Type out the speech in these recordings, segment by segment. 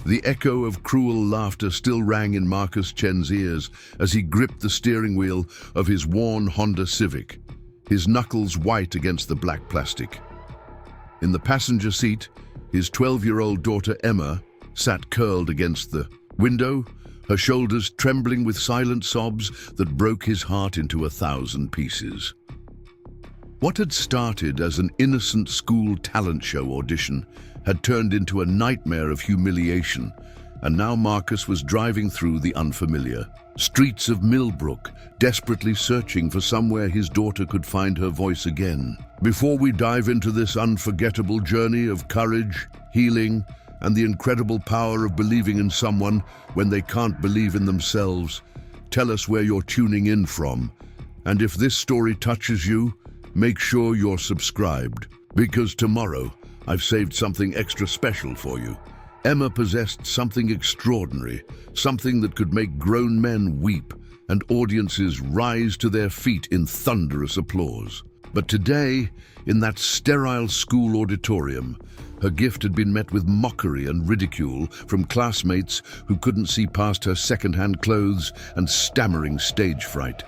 The echo of cruel laughter still rang in Marcus Chen's ears as he gripped the steering wheel of his worn Honda Civic, his knuckles white against the black plastic. In the passenger seat, his 12-year-old daughter Emma sat curled against the window, her shoulders trembling with silent sobs that broke his heart into 1,000 pieces. What had started as an innocent school talent show audition had turned into a nightmare of humiliation, and now Marcus was driving through the unfamiliar streets of Millbrook, desperately searching for somewhere his daughter could find her voice again. Before we dive into this unforgettable journey of courage, healing, and the incredible power of believing in someone when they can't believe in themselves, tell us where you're tuning in from. And if this story touches you, make sure you're subscribed, because tomorrow I've saved something extra special for you. Emma possessed something extraordinary, something that could make grown men weep and audiences rise to their feet in thunderous applause. But today, in that sterile school auditorium, her gift had been met with mockery and ridicule from classmates who couldn't see past her secondhand clothes and stammering stage fright.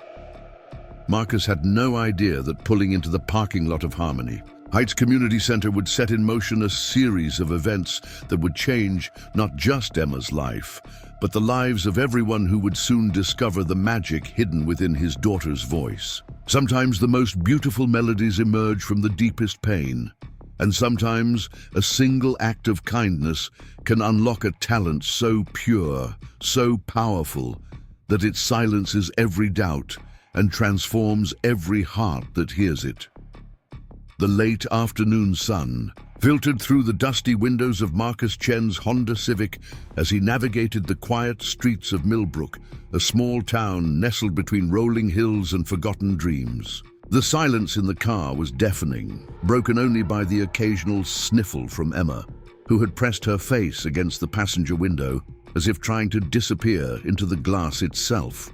Marcus had no idea that pulling into the parking lot of Harmony Heights Community Center would set in motion a series of events that would change not just Emma's life, but the lives of everyone who would soon discover the magic hidden within his daughter's voice. Sometimes the most beautiful melodies emerge from the deepest pain, and sometimes a single act of kindness can unlock a talent so pure, so powerful, that it silences every doubt and transforms every heart that hears it. The late afternoon sun filtered through the dusty windows of Marcus Chen's Honda Civic as he navigated the quiet streets of Millbrook, a small town nestled between rolling hills and forgotten dreams. The silence in the car was deafening, broken only by the occasional sniffle from Emma, who had pressed her face against the passenger window as if trying to disappear into the glass itself.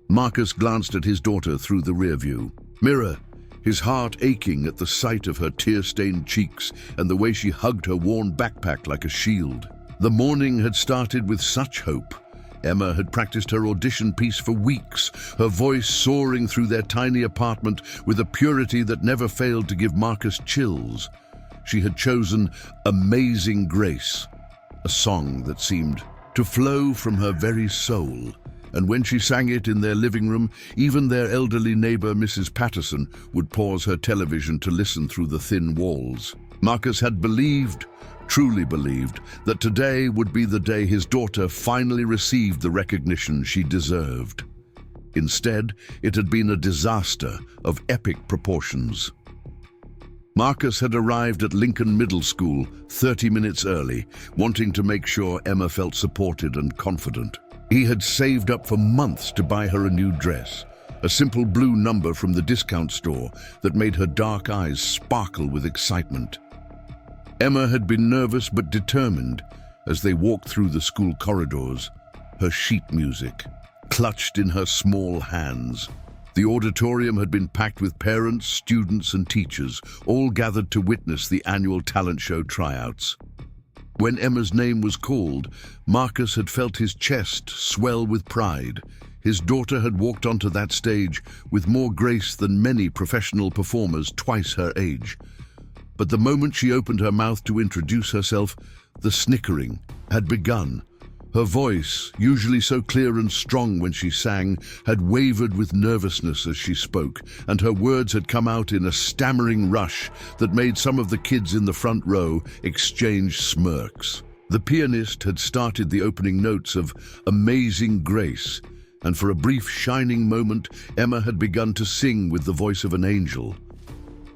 Marcus glanced at his daughter through the rearview mirror, his heart aching at the sight of her tear-stained cheeks and the way she hugged her worn backpack like a shield. The morning had started with such hope. Emma had practiced her audition piece for weeks, her voice soaring through their tiny apartment with a purity that never failed to give Marcus chills. She had chosen Amazing Grace, a song that seemed to flow from her very soul. And when she sang it in their living room, even their elderly neighbor, Mrs. Patterson, would pause her television to listen through the thin walls. Marcus had believed, truly believed, that today would be the day his daughter finally received the recognition she deserved. Instead, it had been a disaster of epic proportions. Marcus had arrived at Lincoln Middle School 30 minutes early, wanting to make sure Emma felt supported and confident. He had saved up for months to buy her a new dress, a simple blue number from the discount store that made her dark eyes sparkle with excitement. Emma had been nervous but determined as they walked through the school corridors, her sheet music clutched in her small hands. The auditorium had been packed with parents, students, and teachers, all gathered to witness the annual talent show tryouts. When Emma's name was called, Marcus had felt his chest swell with pride. His daughter had walked onto that stage with more grace than many professional performers twice her age. But the moment she opened her mouth to introduce herself, the snickering had begun. Her voice, usually so clear and strong when she sang, had wavered with nervousness as she spoke, and her words had come out in a stammering rush that made some of the kids in the front row exchange smirks. The pianist had started the opening notes of Amazing Grace, and for a brief shining moment, Emma had begun to sing with the voice of an angel.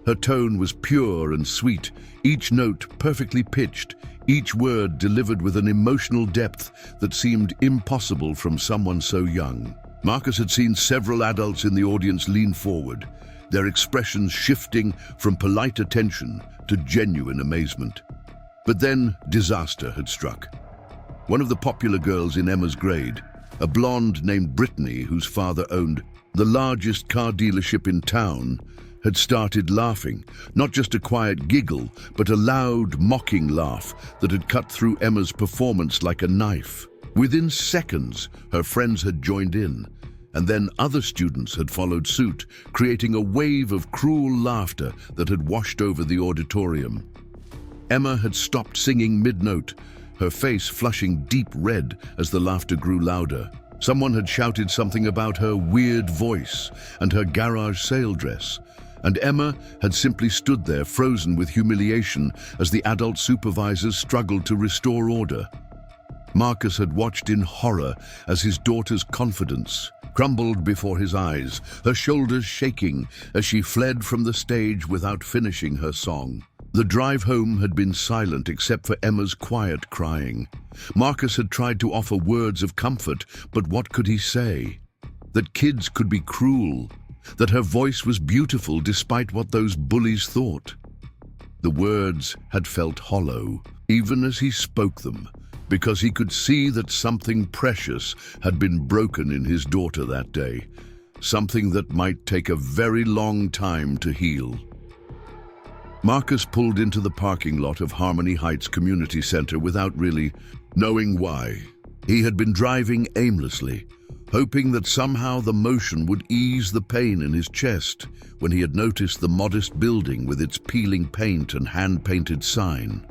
Her tone was pure and sweet, each note perfectly pitched, each word delivered with an emotional depth that seemed impossible from someone so young. Marcus had seen several adults in the audience lean forward, their expressions shifting from polite attention to genuine amazement. But then disaster had struck. One of the popular girls in Emma's grade, a blonde named Brittany, whose father owned the largest car dealership in town, had started laughing, not just a quiet giggle, but a loud, mocking laugh that had cut through Emma's performance like a knife. Within seconds, her friends had joined in, and then other students had followed suit, creating a wave of cruel laughter that had washed over the auditorium. Emma had stopped singing mid-note, her face flushing deep red as the laughter grew louder. Someone had shouted something about her weird voice and her garage sale dress, and Emma had simply stood there frozen with humiliation as the adult supervisors struggled to restore order. Marcus had watched in horror as his daughter's confidence crumbled before his eyes, her shoulders shaking as she fled from the stage without finishing her song. The drive home had been silent except for Emma's quiet crying. Marcus had tried to offer words of comfort, but what could he say? That kids could be cruel, that her voice was beautiful despite what those bullies thought. The words had felt hollow, even as he spoke them, because he could see that something precious had been broken in his daughter that day, something that might take a very long time to heal. Marcus pulled into the parking lot of Harmony Heights Community Center without really knowing why. He had been driving aimlessly, hoping that somehow the motion would ease the pain in his chest when he had noticed the modest building with its peeling paint and hand-painted sign.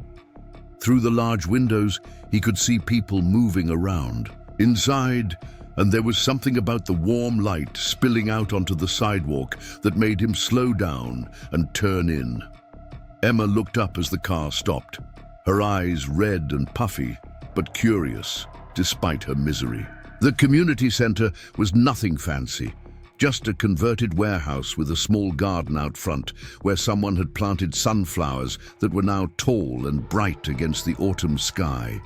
Through the large windows, he could see people moving around. Inside, and there was something about the warm light spilling out onto the sidewalk that made him slow down and turn in. Emma looked up as the car stopped, her eyes red and puffy, but curious, despite her misery. The community center was nothing fancy, just a converted warehouse with a small garden out front where someone had planted sunflowers that were now tall and bright against the autumn sky.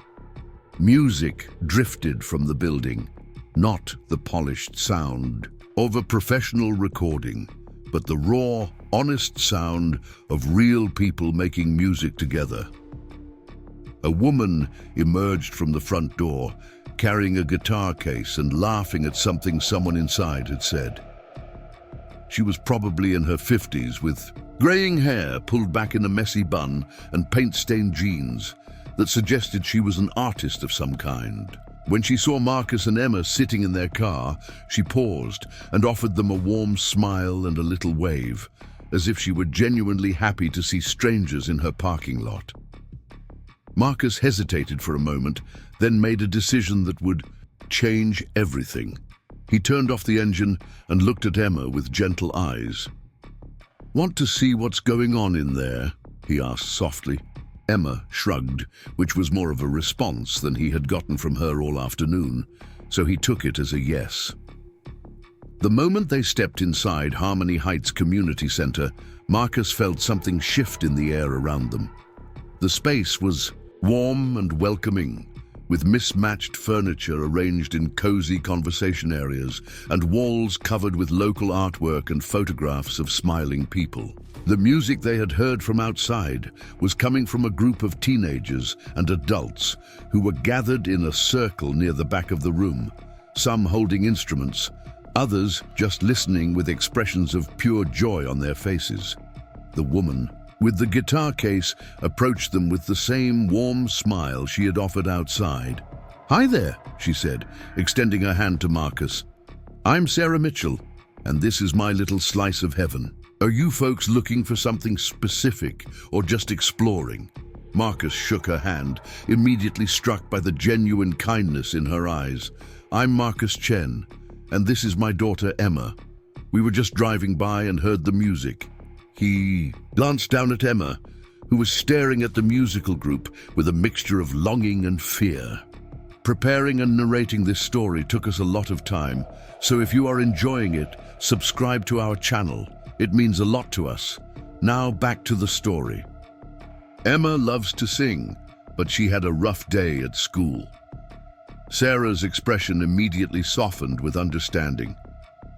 Music drifted from the building, not the polished sound of a professional recording, but the raw, honest sound of real people making music together. A woman emerged from the front door, carrying a guitar case and laughing at something someone inside had said. She was probably in her 50s with graying hair pulled back in a messy bun and paint-stained jeans that suggested she was an artist of some kind. When she saw Marcus and Emma sitting in their car, she paused and offered them a warm smile and a little wave, as if she were genuinely happy to see strangers in her parking lot. Marcus hesitated for a moment, then made a decision that would change everything. He turned off the engine and looked at Emma with gentle eyes. "Want to see what's going on in there?" he asked softly. Emma shrugged, which was more of a response than he had gotten from her all afternoon, so he took it as a yes. The moment they stepped inside Harmony Heights Community Center, Marcus felt something shift in the air around them. The space was warm and welcoming, with mismatched furniture arranged in cozy conversation areas and walls covered with local artwork and photographs of smiling people. The music they had heard from outside was coming from a group of teenagers and adults who were gathered in a circle near the back of the room, some holding instruments, others just listening with expressions of pure joy on their faces. The woman with the guitar case approached them with the same warm smile she had offered outside. "Hi there," she said, extending her hand to Marcus. "I'm Sarah Mitchell, and this is my little slice of heaven. Are you folks looking for something specific or just exploring?" Marcus shook her hand, immediately struck by the genuine kindness in her eyes. "I'm Marcus Chen, and this is my daughter Emma. We were just driving by and heard the music." He glanced down at Emma, who was staring at the musical group with a mixture of longing and fear. Preparing and narrating this story took us a lot of time, so if you are enjoying it, subscribe to our channel. It means a lot to us. Now back to the story. Emma loves to sing, but she had a rough day at school. Sarah's expression immediately softened with understanding.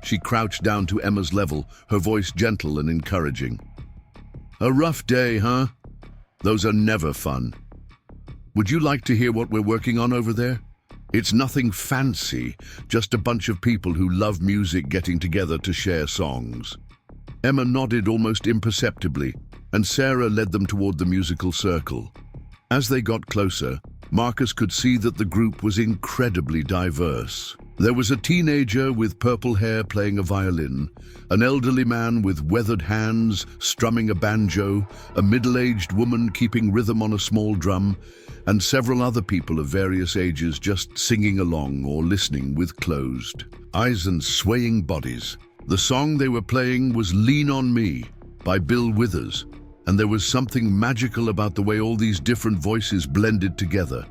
She crouched down to Emma's level, her voice gentle and encouraging. "A rough day, huh? Those are never fun. Would you like to hear what we're working on over there? It's nothing fancy, just a bunch of people who love music getting together to share songs." Emma nodded almost imperceptibly, and Sarah led them toward the musical circle. As they got closer, Marcus could see that the group was incredibly diverse. There was a teenager with purple hair playing a violin, an elderly man with weathered hands strumming a banjo, a middle-aged woman keeping rhythm on a small drum, and several other people of various ages just singing along or listening with closed eyes and swaying bodies. The song they were playing was "Lean on Me" by Bill Withers, and there was something magical about the way all these different voices blended together.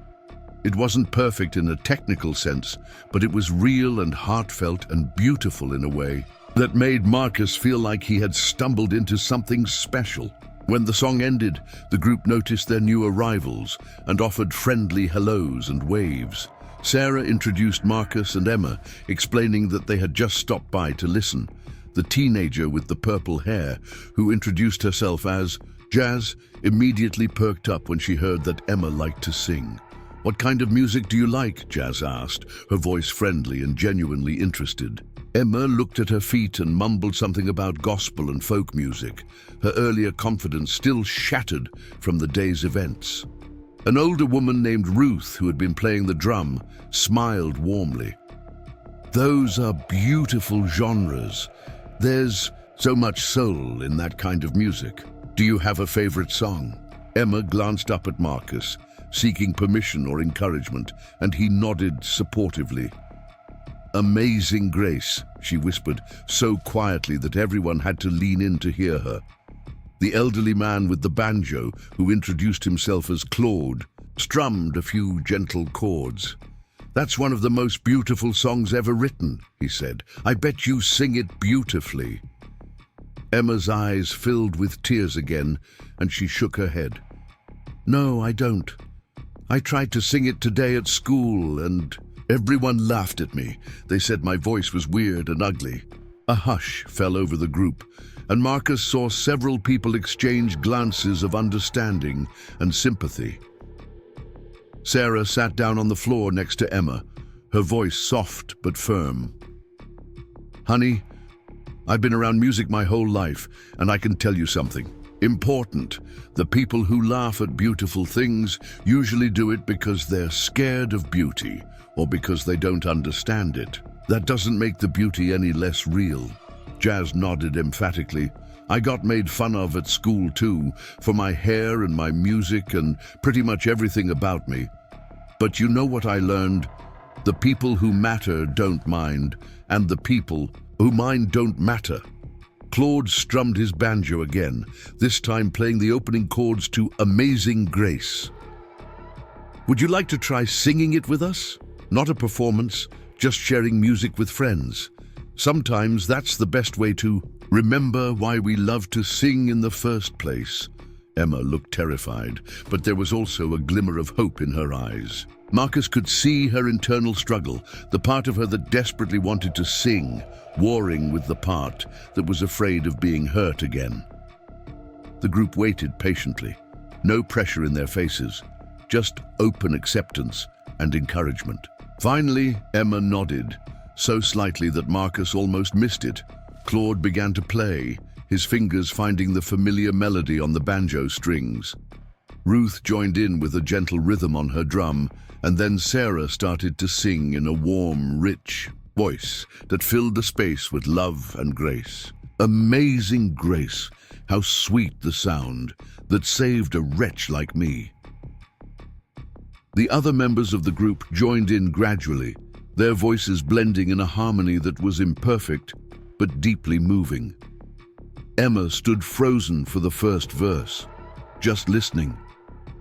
It wasn't perfect in a technical sense, but it was real and heartfelt and beautiful in a way that made Marcus feel like he had stumbled into something special. When the song ended, the group noticed their new arrivals and offered friendly hellos and waves. Sarah introduced Marcus and Emma, explaining that they had just stopped by to listen. The teenager with the purple hair, who introduced herself as Jazz, immediately perked up when she heard that Emma liked to sing. "What kind of music do you like?" Jazz asked, her voice friendly and genuinely interested. Emma looked at her feet and mumbled something about gospel and folk music, her earlier confidence still shattered from the day's events. An older woman named Ruth, who had been playing the drum, smiled warmly. "Those are beautiful genres. There's so much soul in that kind of music. Do you have a favorite song?" Emma glanced up at Marcus, seeking permission or encouragement, and he nodded supportively. "Amazing Grace," she whispered, so quietly that everyone had to lean in to hear her. The elderly man with the banjo, who introduced himself as Claude, strummed a few gentle chords. "That's one of the most beautiful songs ever written," he said. "I bet you sing it beautifully." Emma's eyes filled with tears again, and she shook her head. "No, I don't. I tried to sing it today at school, and everyone laughed at me. They said my voice was weird and ugly." A hush fell over the group, and Marcus saw several people exchange glances of understanding and sympathy. Sarah sat down on the floor next to Emma, her voice soft but firm. "Honey, I've been around music my whole life, and I can tell you something important. The people who laugh at beautiful things usually do it because they're scared of beauty or because they don't understand it. That doesn't make the beauty any less real." Jazz nodded emphatically. "I got made fun of at school too, for my hair and my music and pretty much everything about me. But you know what I learned? The people who matter don't mind, and the people who mind don't matter." Claude strummed his banjo again, this time playing the opening chords to "Amazing Grace." "Would you like to try singing it with us? Not a performance, just sharing music with friends. Sometimes that's the best way to remember why we love to sing in the first place." Emma looked terrified, but there was also a glimmer of hope in her eyes. Marcus could see her internal struggle, the part of her that desperately wanted to sing, warring with the part that was afraid of being hurt again. The group waited patiently, no pressure in their faces, just open acceptance and encouragement. Finally, Emma nodded, so slightly that Marcus almost missed it. Claude began to play, his fingers finding the familiar melody on the banjo strings. Ruth joined in with a gentle rhythm on her drum, and then Sarah started to sing in a warm, rich voice that filled the space with love and grace. "Amazing Grace, how sweet the sound that saved a wretch like me." The other members of the group joined in gradually, their voices blending in a harmony that was imperfect but deeply moving. Emma stood frozen for the first verse, just listening,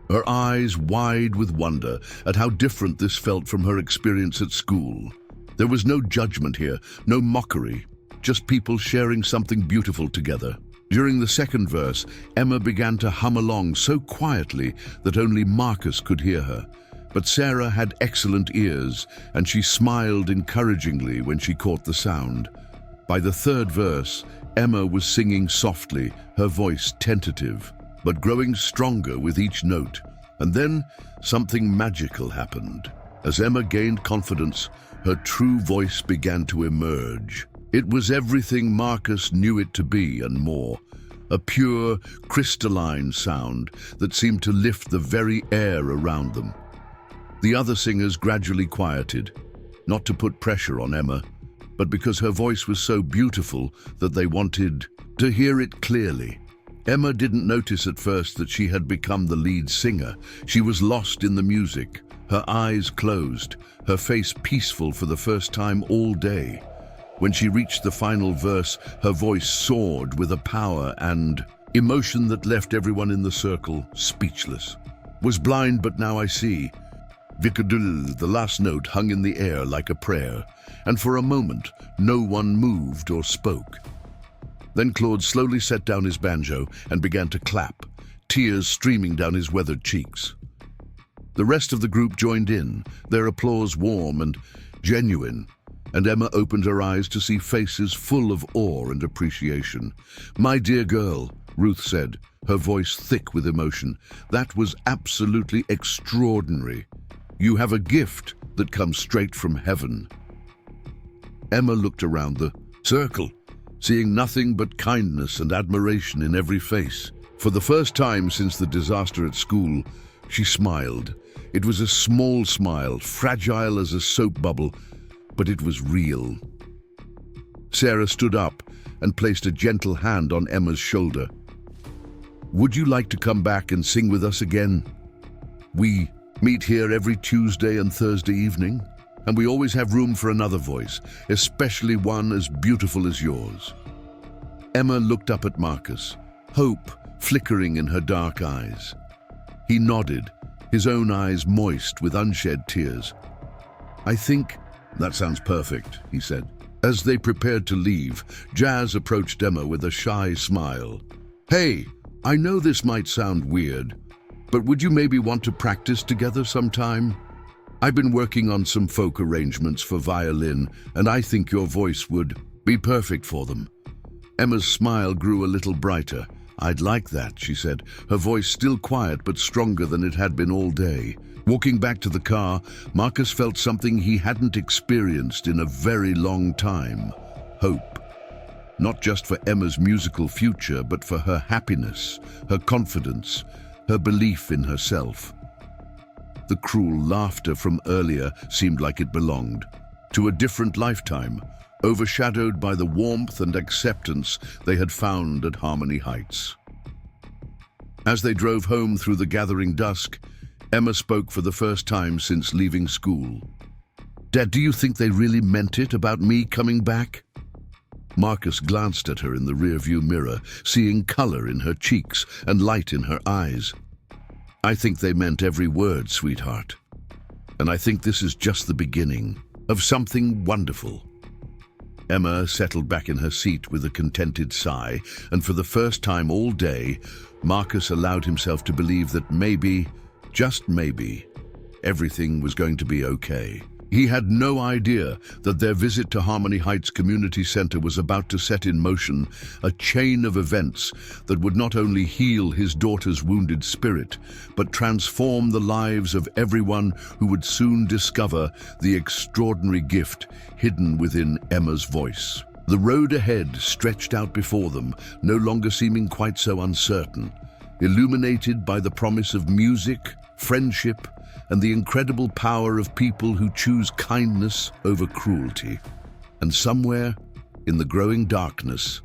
her eyes wide with wonder at how different this felt from her experience at school. There was no judgment here, no mockery, just people sharing something beautiful together. During the second verse, Emma began to hum along so quietly that only Marcus could hear her. But Sarah had excellent ears, and she smiled encouragingly when she caught the sound. By the third verse, Emma was singing softly, her voice tentative, but growing stronger with each note. And then something magical happened. As Emma gained confidence, her true voice began to emerge. It was everything Marcus knew it to be and more. A pure, crystalline sound that seemed to lift the very air around them. The other singers gradually quieted, not to put pressure on Emma, but because her voice was so beautiful that they wanted to hear it clearly. Emma didn't notice at first that she had become the lead singer. She was lost in the music, her eyes closed, her face peaceful for the first time all day. When she reached the final verse, her voice soared with a power and emotion that left everyone in the circle speechless. Was blind, but now I see. Ridiculed, the last note hung in the air like a prayer, and for a moment, no one moved or spoke. Then Claude slowly set down his banjo and began to clap, tears streaming down his weathered cheeks. The rest of the group joined in, their applause warm and genuine, and Emma opened her eyes to see faces full of awe and appreciation. "My dear girl," Ruth said, her voice thick with emotion, "that was absolutely extraordinary. You have a gift that comes straight from heaven." Emma looked around the circle, seeing nothing but kindness and admiration in every face. For the first time since the disaster at school, she smiled. It was a small smile, fragile as a soap bubble, but it was real. Sarah stood up and placed a gentle hand on Emma's shoulder. "Would you like to come back and sing with us again? We meet here every Tuesday and Thursday evening, and we always have room for another voice, especially one as beautiful as yours." Emma looked up at Marcus, hope flickering in her dark eyes. He nodded, his own eyes moist with unshed tears. "I think that sounds perfect," he said. As they prepared to leave, Jazz approached Emma with a shy smile. "Hey, I know this might sound weird, but would you maybe want to practice together sometime? I've been working on some folk arrangements for violin, and I think your voice would be perfect for them." Emma's smile grew a little brighter. "I'd like that," she said, her voice still quiet but stronger than it had been all day. Walking back to the car, Marcus felt something he hadn't experienced in a very long time: hope. Not just for Emma's musical future, but for her happiness, her confidence, her belief in herself. The cruel laughter from earlier seemed like it belonged to a different lifetime, overshadowed by the warmth and acceptance they had found at Harmony Heights. As they drove home through the gathering dusk, Emma spoke for the first time since leaving school. "Dad, do you think they really meant it about me coming back?" Marcus glanced at her in the rearview mirror, seeing color in her cheeks and light in her eyes. "I think they meant every word, sweetheart. And I think this is just the beginning of something wonderful." Emma settled back in her seat with a contented sigh, and for the first time all day, Marcus allowed himself to believe that maybe, just maybe, everything was going to be okay. He had no idea that their visit to Harmony Heights Community Center was about to set in motion a chain of events that would not only heal his daughter's wounded spirit, but transform the lives of everyone who would soon discover the extraordinary gift hidden within Emma's voice. The road ahead stretched out before them, no longer seeming quite so uncertain, illuminated by the promise of music, friendship, and the incredible power of people who choose kindness over cruelty. And somewhere, in the growing darkness,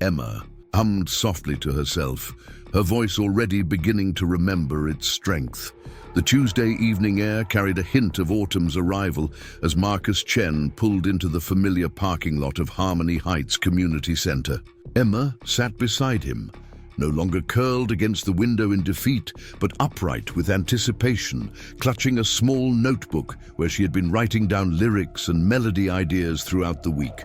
Emma hummed softly to herself, her voice already beginning to remember its strength. The Tuesday evening air carried a hint of autumn's arrival as Marcus Chen pulled into the familiar parking lot of Harmony Heights Community Center. Emma sat beside him, no longer curled against the window in defeat, but upright with anticipation, clutching a small notebook where she had been writing down lyrics and melody ideas throughout the week.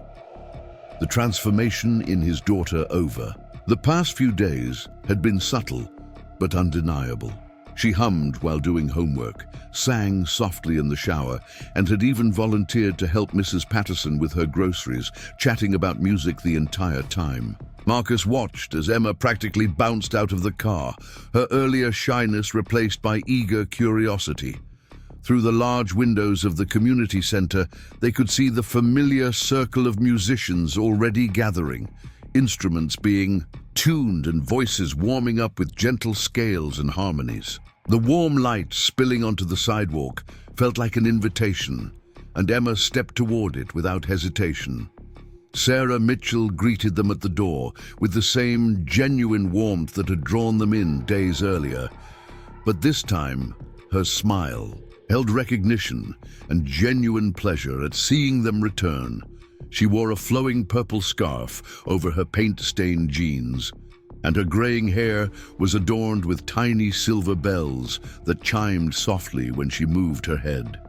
The transformation in his daughter over. The past few days had been subtle, but undeniable. She hummed while doing homework, sang softly in the shower, and had even volunteered to help Mrs. Patterson with her groceries, chatting about music the entire time. Marcus watched as Emma practically bounced out of the car, her earlier shyness replaced by eager curiosity. Through the large windows of the community center, they could see the familiar circle of musicians already gathering, instruments being tuned and voices warming up with gentle scales and harmonies. The warm light spilling onto the sidewalk felt like an invitation, and Emma stepped toward it without hesitation. Sarah Mitchell greeted them at the door with the same genuine warmth that had drawn them in days earlier. But this time, her smile held recognition and genuine pleasure at seeing them return. She wore a flowing purple scarf over her paint-stained jeans, and her graying hair was adorned with tiny silver bells that chimed softly when she moved her head.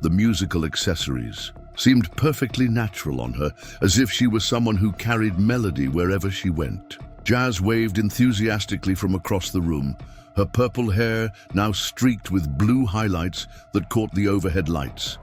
The musical accessories seemed perfectly natural on her, as if she was someone who carried melody wherever she went. Jazz waved enthusiastically from across the room, her purple hair now streaked with blue highlights that caught the overhead lights.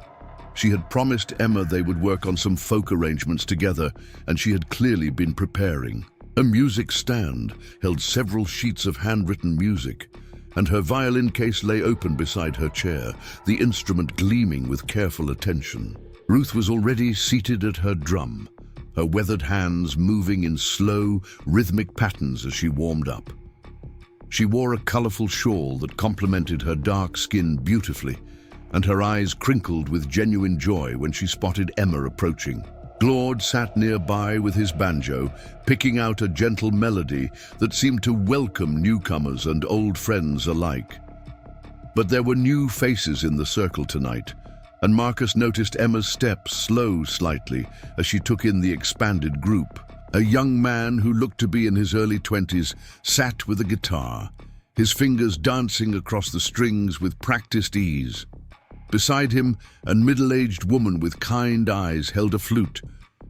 She had promised Emma they would work on some folk arrangements together, and she had clearly been preparing. A music stand held several sheets of handwritten music, and her violin case lay open beside her chair, the instrument gleaming with careful attention. Ruth was already seated at her drum, her weathered hands moving in slow, rhythmic patterns as she warmed up. She wore a colorful shawl that complemented her dark skin beautifully, and her eyes crinkled with genuine joy when she spotted Emma approaching. Claude sat nearby with his banjo, picking out a gentle melody that seemed to welcome newcomers and old friends alike. But there were new faces in the circle tonight, and Marcus noticed Emma's steps slow slightly as she took in the expanded group. A young man who looked to be in his early 20s sat with a guitar, his fingers dancing across the strings with practiced ease. Beside him, a middle-aged woman with kind eyes held a flute,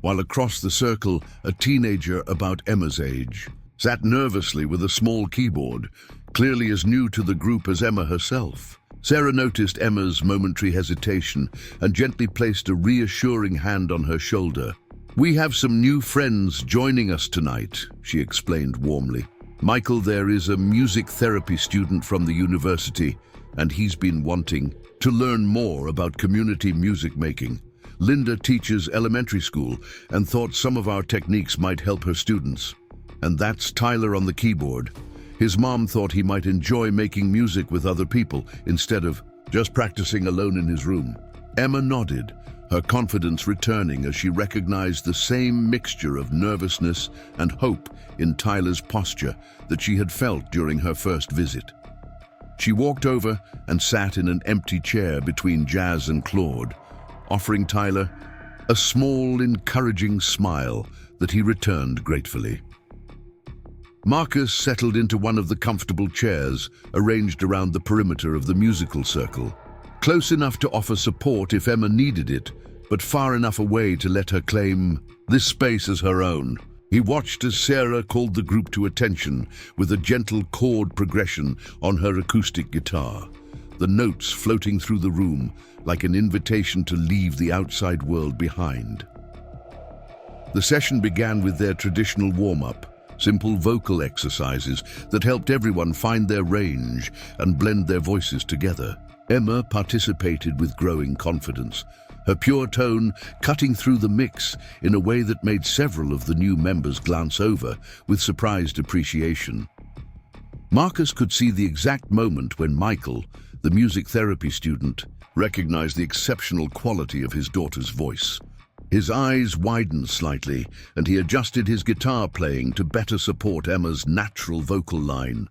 while across the circle, a teenager about Emma's age sat nervously with a small keyboard, clearly as new to the group as Emma herself. Sarah noticed Emma's momentary hesitation and gently placed a reassuring hand on her shoulder. "We have some new friends joining us tonight," she explained warmly. "Michael there is a music therapy student from the university, and he's been wanting to learn more about community music making. Linda teaches elementary school and thought some of our techniques might help her students. And that's Tyler on the keyboard. His mom thought he might enjoy making music with other people instead of just practicing alone in his room." Emma nodded, her confidence returning as she recognized the same mixture of nervousness and hope in Tyler's posture that she had felt during her first visit. She walked over and sat in an empty chair between Jazz and Claude, offering Tyler a small, encouraging smile that he returned gratefully. Marcus settled into one of the comfortable chairs arranged around the perimeter of the musical circle, close enough to offer support if Emma needed it, but far enough away to let her claim this space as her own. He watched as Sarah called the group to attention with a gentle chord progression on her acoustic guitar, the notes floating through the room like an invitation to leave the outside world behind. The session began with their traditional warm-up, simple vocal exercises that helped everyone find their range and blend their voices together. Emma participated with growing confidence, her pure tone cutting through the mix in a way that made several of the new members glance over with surprised appreciation. Marcus could see the exact moment when Michael, the music therapy student, recognized the exceptional quality of his daughter's voice. His eyes widened slightly, and he adjusted his guitar playing to better support Emma's natural vocal line.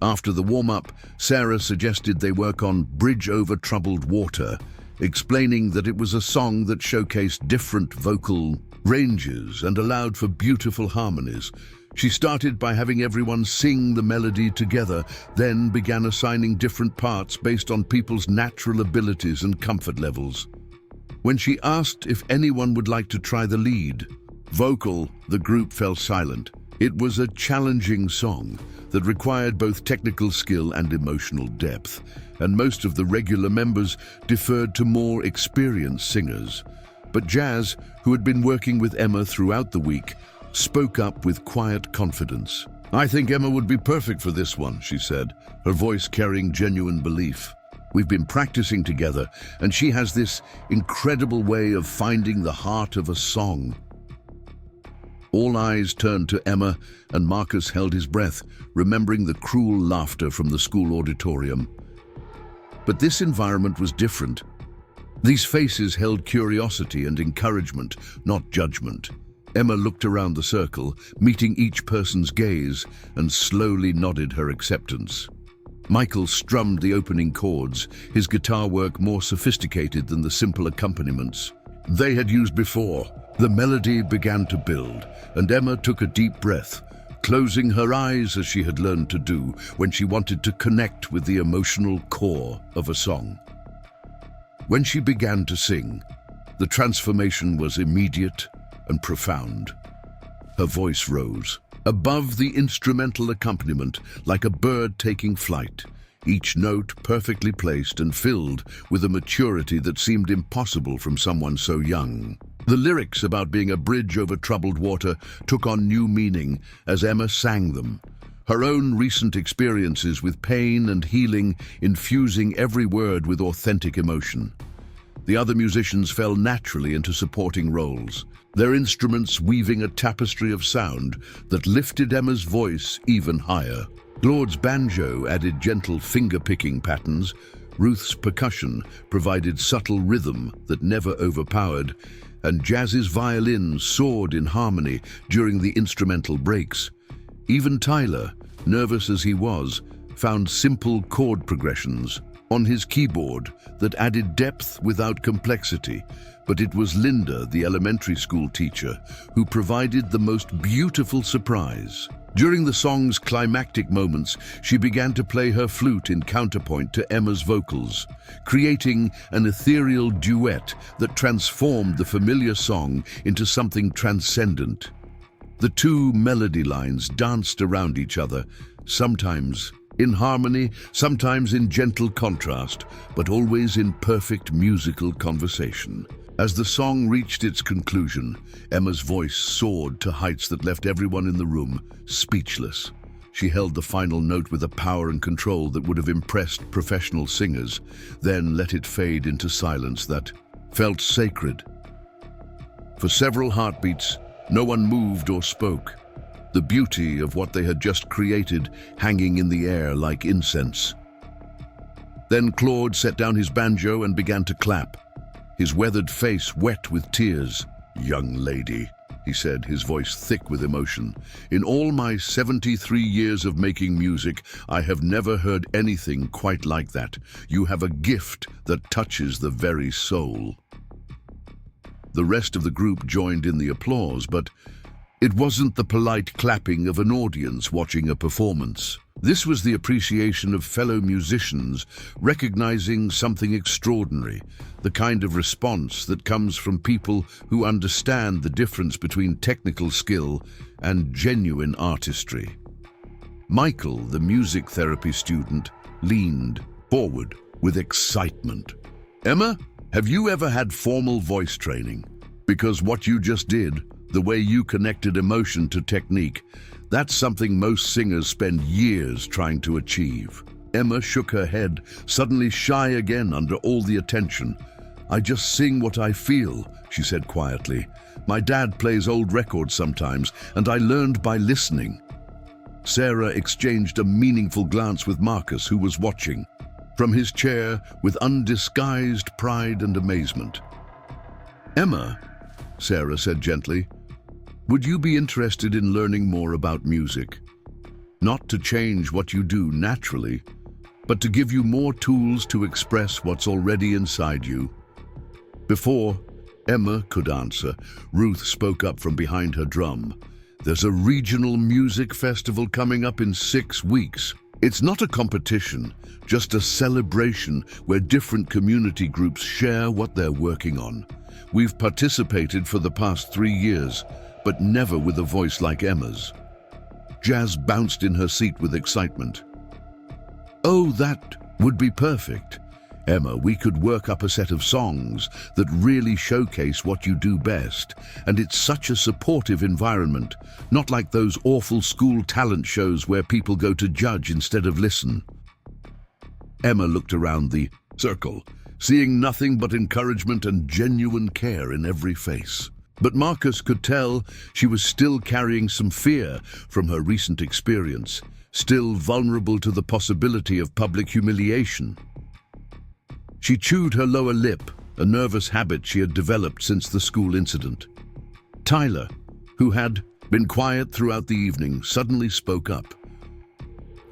After the warm-up, Sarah suggested they work on "Bridge Over Troubled Water," explaining that it was a song that showcased different vocal ranges and allowed for beautiful harmonies. She started by having everyone sing the melody together, then began assigning different parts based on people's natural abilities and comfort levels. When she asked if anyone would like to try the lead vocal, the group fell silent. It was a challenging song that required both technical skill and emotional depth, and most of the regular members deferred to more experienced singers. But Jazz, who had been working with Emma throughout the week, spoke up with quiet confidence. "I think Emma would be perfect for this one," she said, her voice carrying genuine belief. We've been practicing together, and she has this incredible way of finding the heart of a song." All eyes turned to Emma, and Marcus held his breath, remembering the cruel laughter from the school auditorium. But this environment was different. These faces held curiosity and encouragement, not judgment. Emma looked around the circle, meeting each person's gaze, and slowly nodded her acceptance. Michael strummed the opening chords, his guitar work more sophisticated than the simple accompaniments they had used before. The melody began to build, and Emma took a deep breath, closing her eyes as she had learned to do when she wanted to connect with the emotional core of a song. When she began to sing, the transformation was immediate and profound. Her voice rose above the instrumental accompaniment like a bird taking flight, each note perfectly placed and filled with a maturity that seemed impossible from someone so young. The lyrics about being a bridge over troubled water took on new meaning as Emma sang them, her own recent experiences with pain and healing infusing every word with authentic emotion. The other musicians fell naturally into supporting roles, their instruments weaving a tapestry of sound that lifted Emma's voice even higher. Claude's banjo added gentle finger-picking patterns, Ruth's percussion provided subtle rhythm that never overpowered, and Jazz's violin soared in harmony during the instrumental breaks. Even Tyler, nervous as he was, found simple chord progressions on his keyboard that added depth without complexity. But it was Linda, the elementary school teacher, who provided the most beautiful surprise. During the song's climactic moments, she began to play her flute in counterpoint to Emma's vocals, creating an ethereal duet that transformed the familiar song into something transcendent. The two melody lines danced around each other, sometimes in harmony, sometimes in gentle contrast, but always in perfect musical conversation. As the song reached its conclusion, Emma's voice soared to heights that left everyone in the room speechless. She held the final note with a power and control that would have impressed professional singers, then let it fade into silence that felt sacred. For several heartbeats, no one moved or spoke, the beauty of what they had just created hanging in the air like incense. Then Claude set down his banjo and began to clap, his weathered face wet with tears. "Young lady," he said, his voice thick with emotion, "in all my 73 years of making music, I have never heard anything quite like that. You have a gift that touches the very soul." The rest of the group joined in the applause, but it wasn't the polite clapping of an audience watching a performance. This was the appreciation of fellow musicians recognizing something extraordinary, the kind of response that comes from people who understand the difference between technical skill and genuine artistry. Michael, the music therapy student, leaned forward with excitement. "Emma, have you ever had formal voice training? Because what you just did, the way you connected emotion to technique, that's something most singers spend years trying to achieve." Emma shook her head, suddenly shy again under all the attention. "I just sing what I feel," she said quietly. "My dad plays old records sometimes, and I learned by listening." Sarah exchanged a meaningful glance with Marcus, who was watching from his chair with undisguised pride and amazement. "Emma," Sarah said gently, "would you be interested in learning more about music? Not to change what you do naturally, but to give you more tools to express what's already inside you." Before Emma could answer, Ruth spoke up from behind her drum. "There's a regional music festival coming up in 6 weeks. It's not a competition, just a celebration where different community groups share what they're working on. We've participated for the past 3 years, but never with a voice like Emma's." Jazz bounced in her seat with excitement. "Oh, that would be perfect. Emma, we could work up a set of songs that really showcase what you do best, and it's such a supportive environment, not like those awful school talent shows where people go to judge instead of listen." Emma looked around the circle, seeing nothing but encouragement and genuine care in every face. But Marcus could tell she was still carrying some fear from her recent experience, still vulnerable to the possibility of public humiliation. She chewed her lower lip, a nervous habit she had developed since the school incident. Tyler, who had been quiet throughout the evening, suddenly spoke up.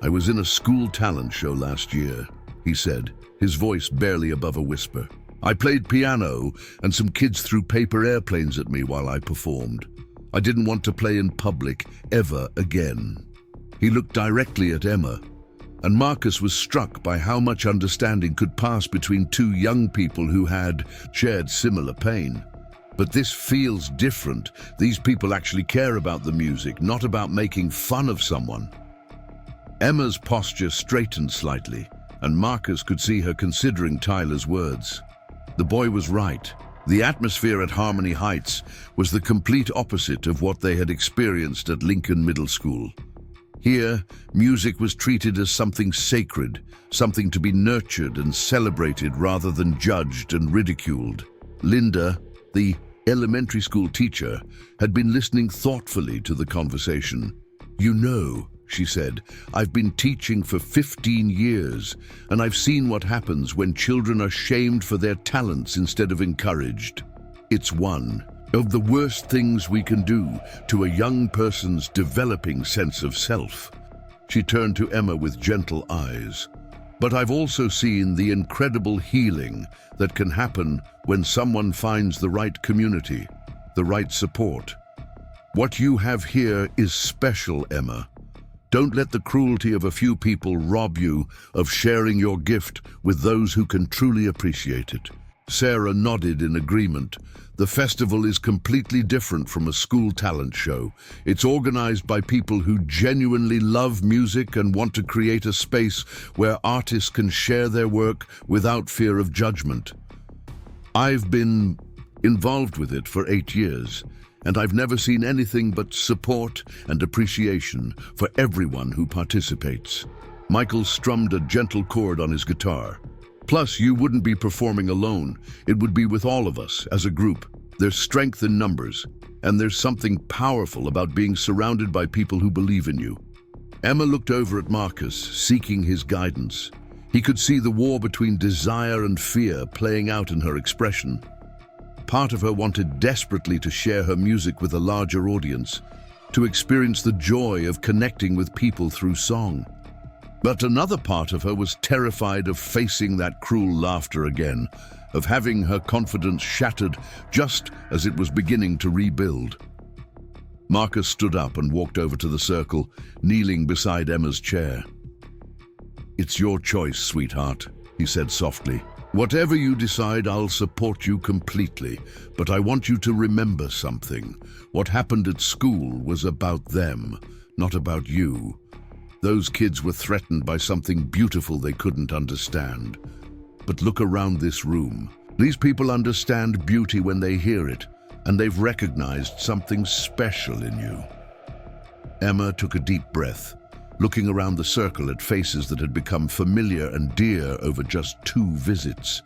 "I was in a school talent show last year," he said, his voice barely above a whisper. "I played piano, and some kids threw paper airplanes at me while I performed. I didn't want to play in public ever again." He looked directly at Emma, and Marcus was struck by how much understanding could pass between two young people who had shared similar pain. But this feels different. These people actually care about the music, not about making fun of someone. Emma's posture straightened slightly, and Marcus could see her considering Tyler's words. The boy was right. The atmosphere at Harmony Heights was the complete opposite of what they had experienced at Lincoln Middle School. Here, music was treated as something sacred, something to be nurtured and celebrated rather than judged and ridiculed. Linda, the elementary school teacher, had been listening thoughtfully to the conversation. "You know," she said, "I've been teaching for 15 years, and I've seen what happens when children are shamed for their talents instead of encouraged. It's one of the worst things we can do to a young person's developing sense of self." She turned to Emma with gentle eyes. "But I've also seen the incredible healing that can happen when someone finds the right community, the right support. What you have here is special, Emma. Don't let the cruelty of a few people rob you of sharing your gift with those who can truly appreciate it." Sarah nodded in agreement. "The festival is completely different from a school talent show. It's organized by people who genuinely love music and want to create a space where artists can share their work without fear of judgment. I've been involved with it for 8 years, and I've never seen anything but support and appreciation for everyone who participates." Michael strummed a gentle chord on his guitar. "Plus, you wouldn't be performing alone. It would be with all of us, as a group. There's strength in numbers, and there's something powerful about being surrounded by people who believe in you." Emma looked over at Marcus, seeking his guidance. He could see the war between desire and fear playing out in her expression. Part of her wanted desperately to share her music with a larger audience, to experience the joy of connecting with people through song. But another part of her was terrified of facing that cruel laughter again, of having her confidence shattered just as it was beginning to rebuild. Marcus stood up and walked over to the circle, kneeling beside Emma's chair. "It's your choice, sweetheart," he said softly. "Whatever you decide, I'll support you completely, but I want you to remember something. What happened at school was about them, not about you. Those kids were threatened by something beautiful they couldn't understand. But look around this room. These people understand beauty when they hear it, and they've recognized something special in you." Emma took a deep breath, looking around the circle at faces that had become familiar and dear over just 2 visits.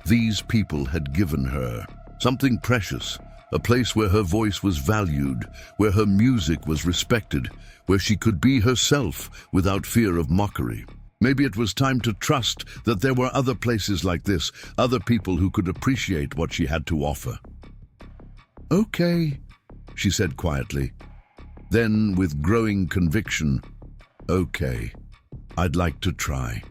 These people had given her something precious, a place where her voice was valued, where her music was respected, where she could be herself without fear of mockery. Maybe it was time to trust that there were other places like this, other people who could appreciate what she had to offer. "Okay," she said quietly. Then, with growing conviction, "Okay, I'd like to try."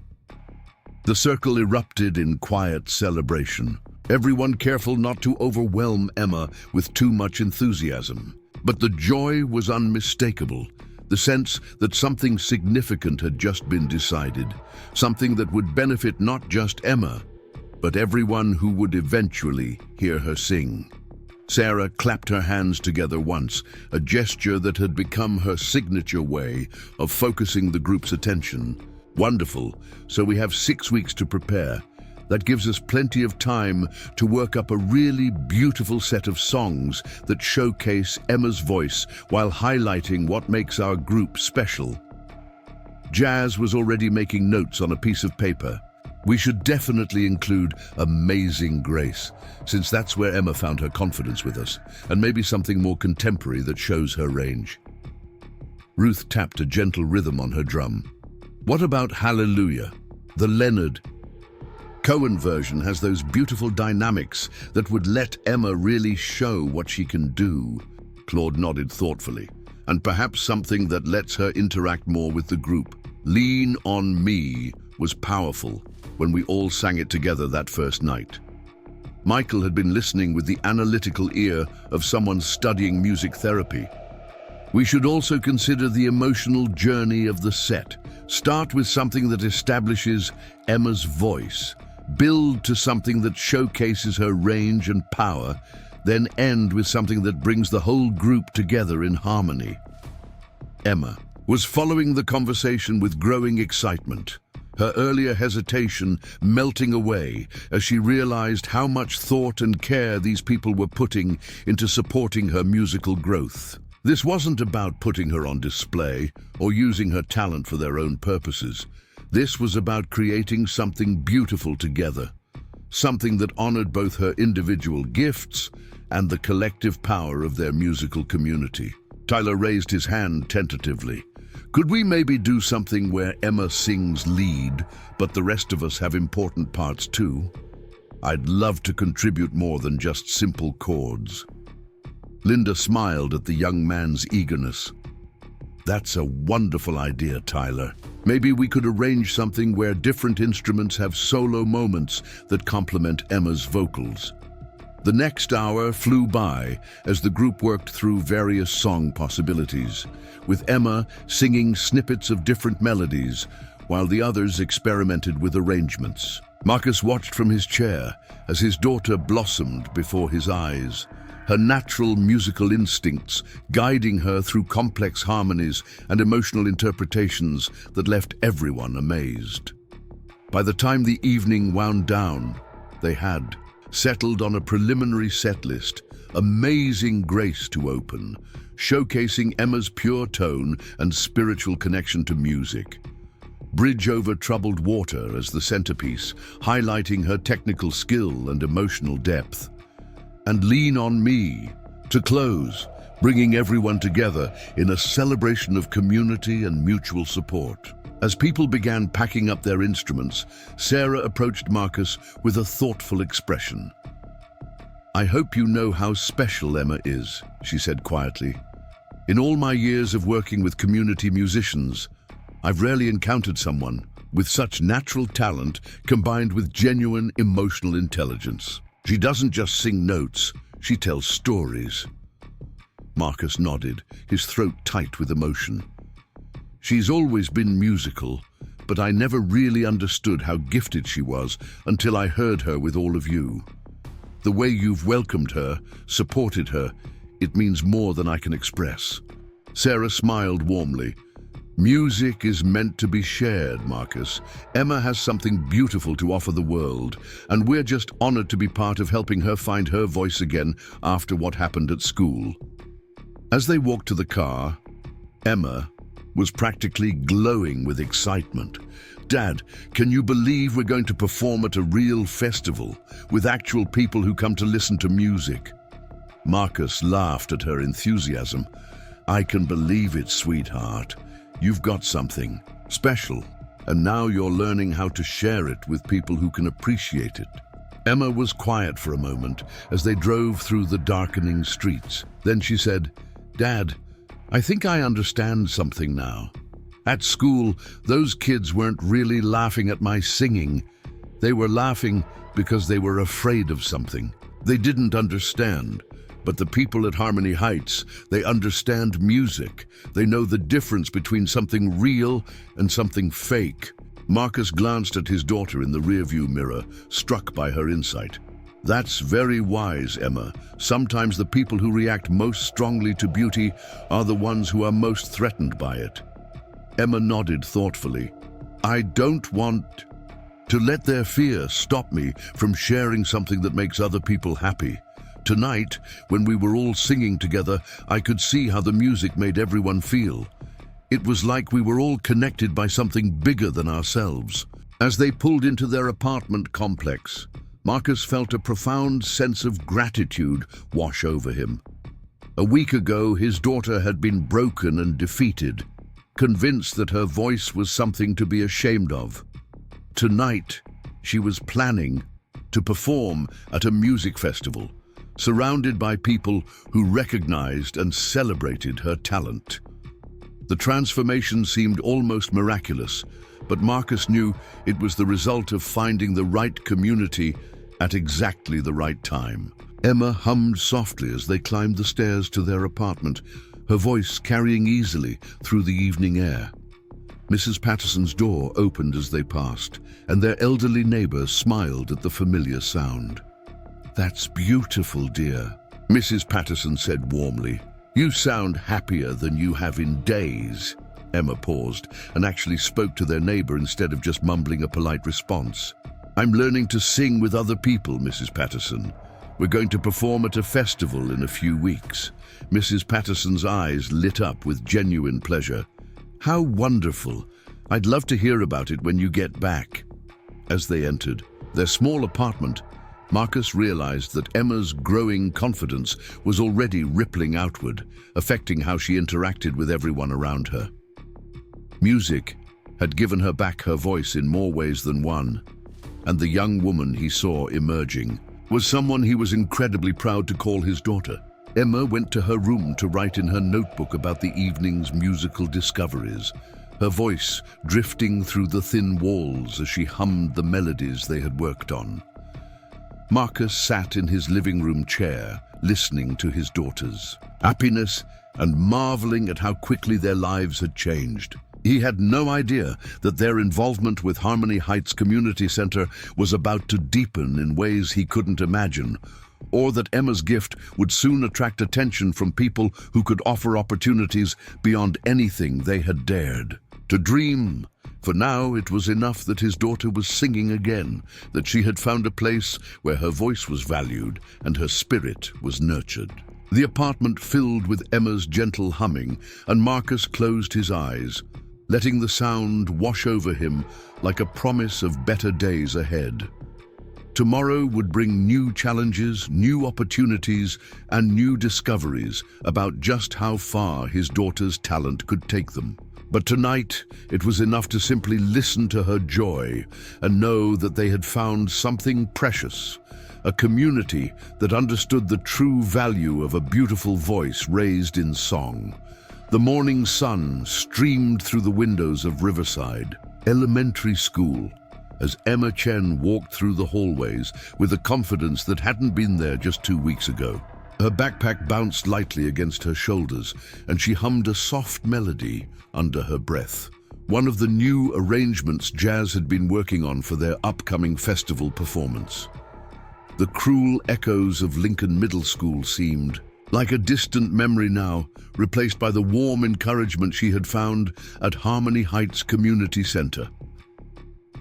The circle erupted in quiet celebration, everyone careful not to overwhelm Emma with too much enthusiasm. But the joy was unmistakable, the sense that something significant had just been decided, something that would benefit not just Emma, but everyone who would eventually hear her sing. Sarah clapped her hands together once, a gesture that had become her signature way of focusing the group's attention. "Wonderful, so we have 6 weeks to prepare. That gives us plenty of time to work up a really beautiful set of songs that showcase Emma's voice while highlighting what makes our group special." Jazz was already making notes on a piece of paper. We should definitely include Amazing Grace, since that's where Emma found her confidence with us, and maybe something more contemporary that shows her range. Ruth tapped a gentle rhythm on her drum. What about Hallelujah? The Leonard Cohen version has those beautiful dynamics that would let Emma really show what she can do. Claude nodded thoughtfully. And perhaps something that lets her interact more with the group. Lean on Me was powerful when we all sang it together that first night. Michael had been listening with the analytical ear of someone studying music therapy. We should also consider the emotional journey of the set. Start with something that establishes Emma's voice. Build to something that showcases her range and power, then end with something that brings the whole group together in harmony. Emma was following the conversation with growing excitement, her earlier hesitation melting away as she realized how much thought and care these people were putting into supporting her musical growth. This wasn't about putting her on display or using her talent for their own purposes. This was about creating something beautiful together, something that honored both her individual gifts and the collective power of their musical community. Tyler raised his hand tentatively. Could we maybe do something where Emma sings lead, but the rest of us have important parts too? I'd love to contribute more than just simple chords. Linda smiled at the young man's eagerness. That's a wonderful idea, Tyler. Maybe we could arrange something where different instruments have solo moments that complement Emma's vocals. The next hour flew by as the group worked through various song possibilities, with Emma singing snippets of different melodies, while the others experimented with arrangements. Marcus watched from his chair as his daughter blossomed before his eyes, her natural musical instincts guiding her through complex harmonies and emotional interpretations that left everyone amazed. By the time the evening wound down, they had settled on a preliminary set list, Amazing Grace to open, showcasing Emma's pure tone and spiritual connection to music. Bridge Over Troubled Water as the centerpiece, highlighting her technical skill and emotional depth. And Lean on Me to close, bringing everyone together in a celebration of community and mutual support. As people began packing up their instruments, Sarah approached Marcus with a thoughtful expression. I hope you know how special Emma is, she said quietly. In all my years of working with community musicians, I've rarely encountered someone with such natural talent combined with genuine emotional intelligence. She doesn't just sing notes, she tells stories. Marcus nodded, his throat tight with emotion. She's always been musical, but I never really understood how gifted she was until I heard her with all of you. The way you've welcomed her, supported her, it means more than I can express. Sarah smiled warmly. Music is meant to be shared, Marcus. Emma has something beautiful to offer the world, and we're just honored to be part of helping her find her voice again after what happened at school. As they walked to the car, Emma was practically glowing with excitement. Dad, can you believe we're going to perform at a real festival with actual people who come to listen to music? Marcus laughed at her enthusiasm. I can believe it, sweetheart. You've got something special, and now you're learning how to share it with people who can appreciate it. Emma was quiet for a moment as they drove through the darkening streets. Then she said, Dad, I think I understand something now. At school, those kids weren't really laughing at my singing. They were laughing because they were afraid of something. They didn't understand. But the people at Harmony Heights, they understand music. They know the difference between something real and something fake. Marcus glanced at his daughter in the rearview mirror, struck by her insight. That's very wise, Emma. Sometimes the people who react most strongly to beauty are the ones who are most threatened by it. Emma nodded thoughtfully. I don't want to let their fear stop me from sharing something that makes other people happy. Tonight, when we were all singing together, I could see how the music made everyone feel. It was like we were all connected by something bigger than ourselves. As they pulled into their apartment complex, Marcus felt a profound sense of gratitude wash over him. A week ago, his daughter had been broken and defeated, convinced that her voice was something to be ashamed of. Tonight, she was planning to perform at a music festival, surrounded by people who recognized and celebrated her talent. The transformation seemed almost miraculous, but Marcus knew it was the result of finding the right community at exactly the right time. Emma hummed softly as they climbed the stairs to their apartment, her voice carrying easily through the evening air. Mrs. Patterson's door opened as they passed, and their elderly neighbor smiled at the familiar sound. "That's beautiful, dear," Mrs. Patterson said warmly. "You sound happier than you have in days." Emma paused and actually spoke to their neighbor instead of just mumbling a polite response. "I'm learning to sing with other people, Mrs. Patterson. We're going to perform at a festival in a few weeks." Mrs. Patterson's eyes lit up with genuine pleasure. "How wonderful. I'd love to hear about it when you get back." As they entered their small apartment, Marcus realized that Emma's growing confidence was already rippling outward, affecting how she interacted with everyone around her. Music had given her back her voice in more ways than one, and the young woman he saw emerging was someone he was incredibly proud to call his daughter. Emma went to her room to write in her notebook about the evening's musical discoveries, her voice drifting through the thin walls as she hummed the melodies they had worked on. Marcus sat in his living room chair, listening to his daughters' happiness and marveling at how quickly their lives had changed. He had no idea that their involvement with Harmony Heights Community Center was about to deepen in ways he couldn't imagine, or that Emma's gift would soon attract attention from people who could offer opportunities beyond anything they had dared to dream. For now, it was enough that his daughter was singing again, that she had found a place where her voice was valued and her spirit was nurtured. The apartment filled with Emma's gentle humming, and Marcus closed his eyes, letting the sound wash over him like a promise of better days ahead. Tomorrow would bring new challenges, new opportunities, and new discoveries about just how far his daughter's talent could take them. But tonight, it was enough to simply listen to her joy and know that they had found something precious, a community that understood the true value of a beautiful voice raised in song. The morning sun streamed through the windows of Riverside Elementary School as Emma Chen walked through the hallways with a confidence that hadn't been there just 2 weeks ago. Her backpack bounced lightly against her shoulders, and she hummed a soft melody under her breath, one of the new arrangements Jazz had been working on for their upcoming festival performance. The cruel echoes of Lincoln Middle School seemed like a distant memory now, replaced by the warm encouragement she had found at Harmony Heights Community Center.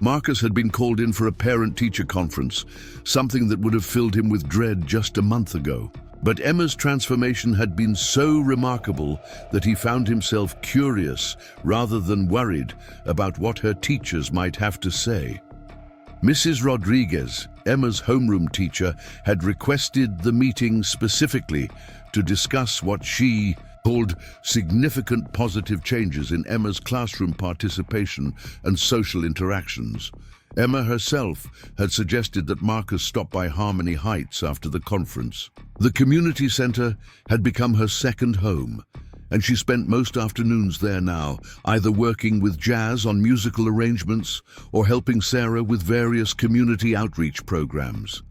Marcus had been called in for a parent-teacher conference, something that would have filled him with dread just a month ago. But Emma's transformation had been so remarkable that he found himself curious rather than worried about what her teachers might have to say. Mrs. Rodriguez, Emma's homeroom teacher, had requested the meeting specifically to discuss what she called significant positive changes in Emma's classroom participation and social interactions. Emma herself had suggested that Marcus stop by Harmony Heights after the conference. The community center had become her second home, and she spent most afternoons there now, either working with Jazz on musical arrangements or helping Sarah with various community outreach programs.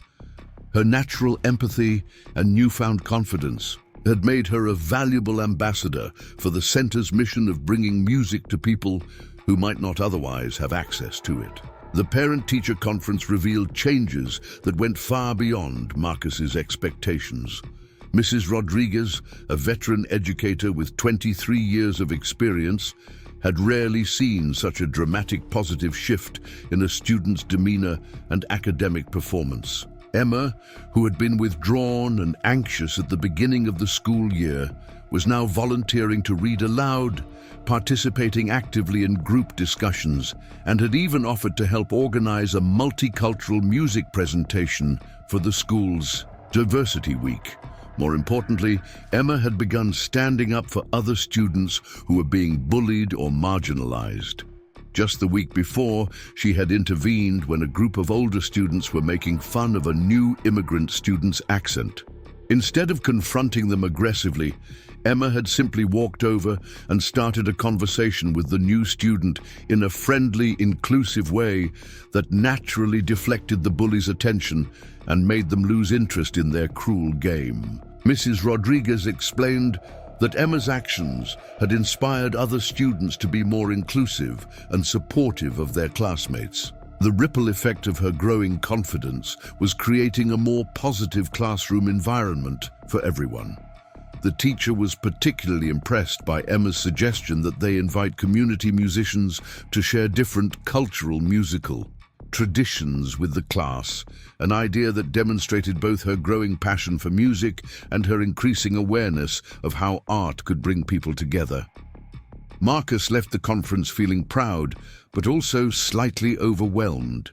Her natural empathy and newfound confidence had made her a valuable ambassador for the center's mission of bringing music to people who might not otherwise have access to it. The parent-teacher conference revealed changes that went far beyond Marcus's expectations. Mrs. Rodriguez, a veteran educator with 23 years of experience, had rarely seen such a dramatic positive shift in a student's demeanor and academic performance. Emma, who had been withdrawn and anxious at the beginning of the school year, was now volunteering to read aloud, participating actively in group discussions, and had even offered to help organize a multicultural music presentation for the school's Diversity Week. More importantly, Emma had begun standing up for other students who were being bullied or marginalized. Just the week before, she had intervened when a group of older students were making fun of a new immigrant student's accent. Instead of confronting them aggressively, Emma had simply walked over and started a conversation with the new student in a friendly, inclusive way that naturally deflected the bully's attention and made them lose interest in their cruel game. Mrs. Rodriguez explained that Emma's actions had inspired other students to be more inclusive and supportive of their classmates. The ripple effect of her growing confidence was creating a more positive classroom environment for everyone. The teacher was particularly impressed by Emma's suggestion that they invite community musicians to share different cultural musical traditions with the class, an idea that demonstrated both her growing passion for music and her increasing awareness of how art could bring people together. Marcus left the conference feeling proud, but also slightly overwhelmed.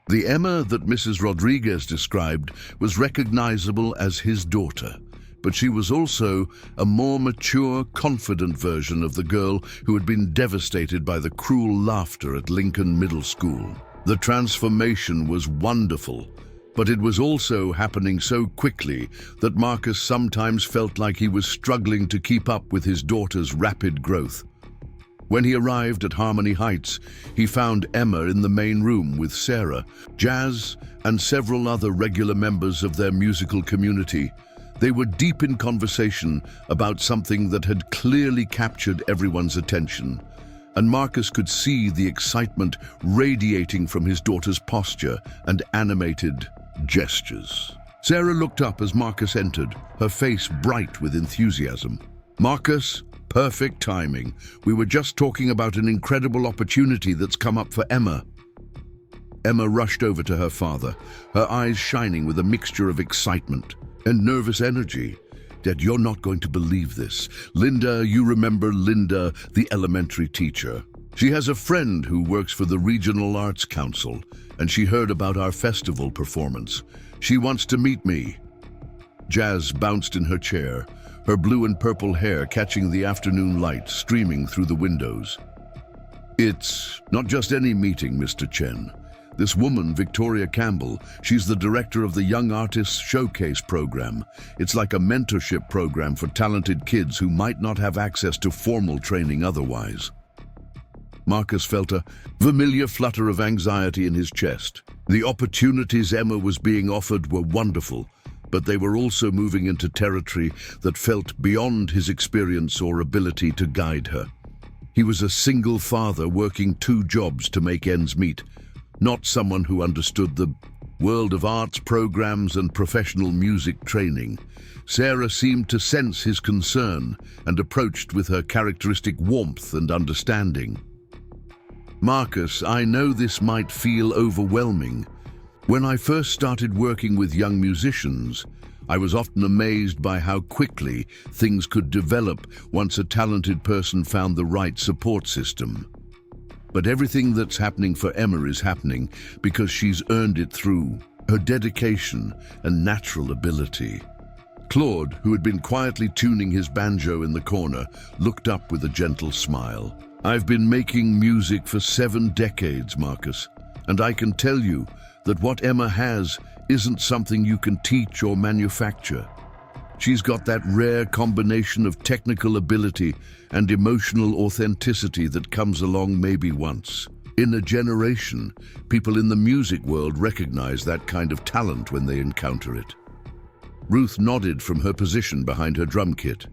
The Emma that Mrs. Rodriguez described was recognizable as his daughter, but she was also a more mature, confident version of the girl who had been devastated by the cruel laughter at Lincoln Middle School. The transformation was wonderful, but it was also happening so quickly that Marcus sometimes felt like he was struggling to keep up with his daughter's rapid growth. When he arrived at Harmony Heights, he found Emma in the main room with Sarah, Jazz, and several other regular members of their musical community. They were deep in conversation about something that had clearly captured everyone's attention, and Marcus could see the excitement radiating from his daughter's posture and animated gestures. Sarah looked up as Marcus entered, her face bright with enthusiasm. "Marcus, perfect timing. We were just talking about an incredible opportunity that's come up for Emma." Emma rushed over to her father, her eyes shining with a mixture of excitement and nervous energy. "Dad, you're not going to believe this. Linda, you remember Linda, the elementary teacher? She has a friend who works for the Regional Arts Council, and she heard about our festival performance. She wants to meet me." Jazz bounced in her chair, her blue and purple hair catching the afternoon light streaming through the windows. "It's not just any meeting, Mr. Chen. This woman, Victoria Campbell, she's the director of the Young Artists Showcase program. It's like a mentorship program for talented kids who might not have access to formal training otherwise." Marcus felt a familiar flutter of anxiety in his chest. The opportunities Emma was being offered were wonderful, but they were also moving into territory that felt beyond his experience or ability to guide her. He was a single father working 2 jobs to make ends meet, not someone who understood the world of arts programs and professional music training. Sarah seemed to sense his concern and approached with her characteristic warmth and understanding. "Marcus, I know this might feel overwhelming. When I first started working with young musicians, I was often amazed by how quickly things could develop once a talented person found the right support system. But everything that's happening for Emma is happening because she's earned it through her dedication and natural ability." Claude, who had been quietly tuning his banjo in the corner, looked up with a gentle smile. "I've been making music for 7 decades, Marcus, and I can tell you that what Emma has isn't something you can teach or manufacture. She's got that rare combination of technical ability and emotional authenticity that comes along maybe once in a generation. People in the music world recognize that kind of talent when they encounter it." Ruth nodded from her position behind her drum kit.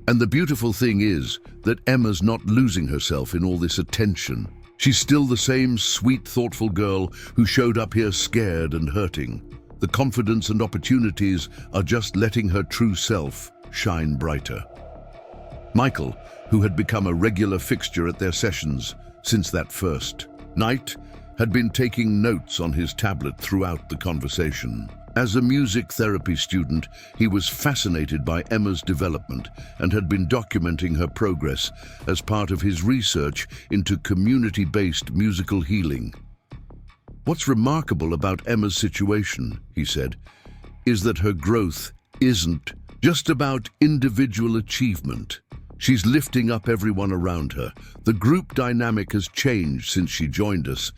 "And the beautiful thing is that Emma's not losing herself in all this attention. She's still the same sweet, thoughtful girl who showed up here scared and hurting. The confidence and opportunities are just letting her true self shine brighter." Michael, who had become a regular fixture at their sessions since that first night, had been taking notes on his tablet throughout the conversation. As a music therapy student, he was fascinated by Emma's development and had been documenting her progress as part of his research into community-based musical healing. "What's remarkable about Emma's situation," he said, "is that her growth isn't just about individual achievement. She's lifting up everyone around her. The group dynamic has changed since she joined us,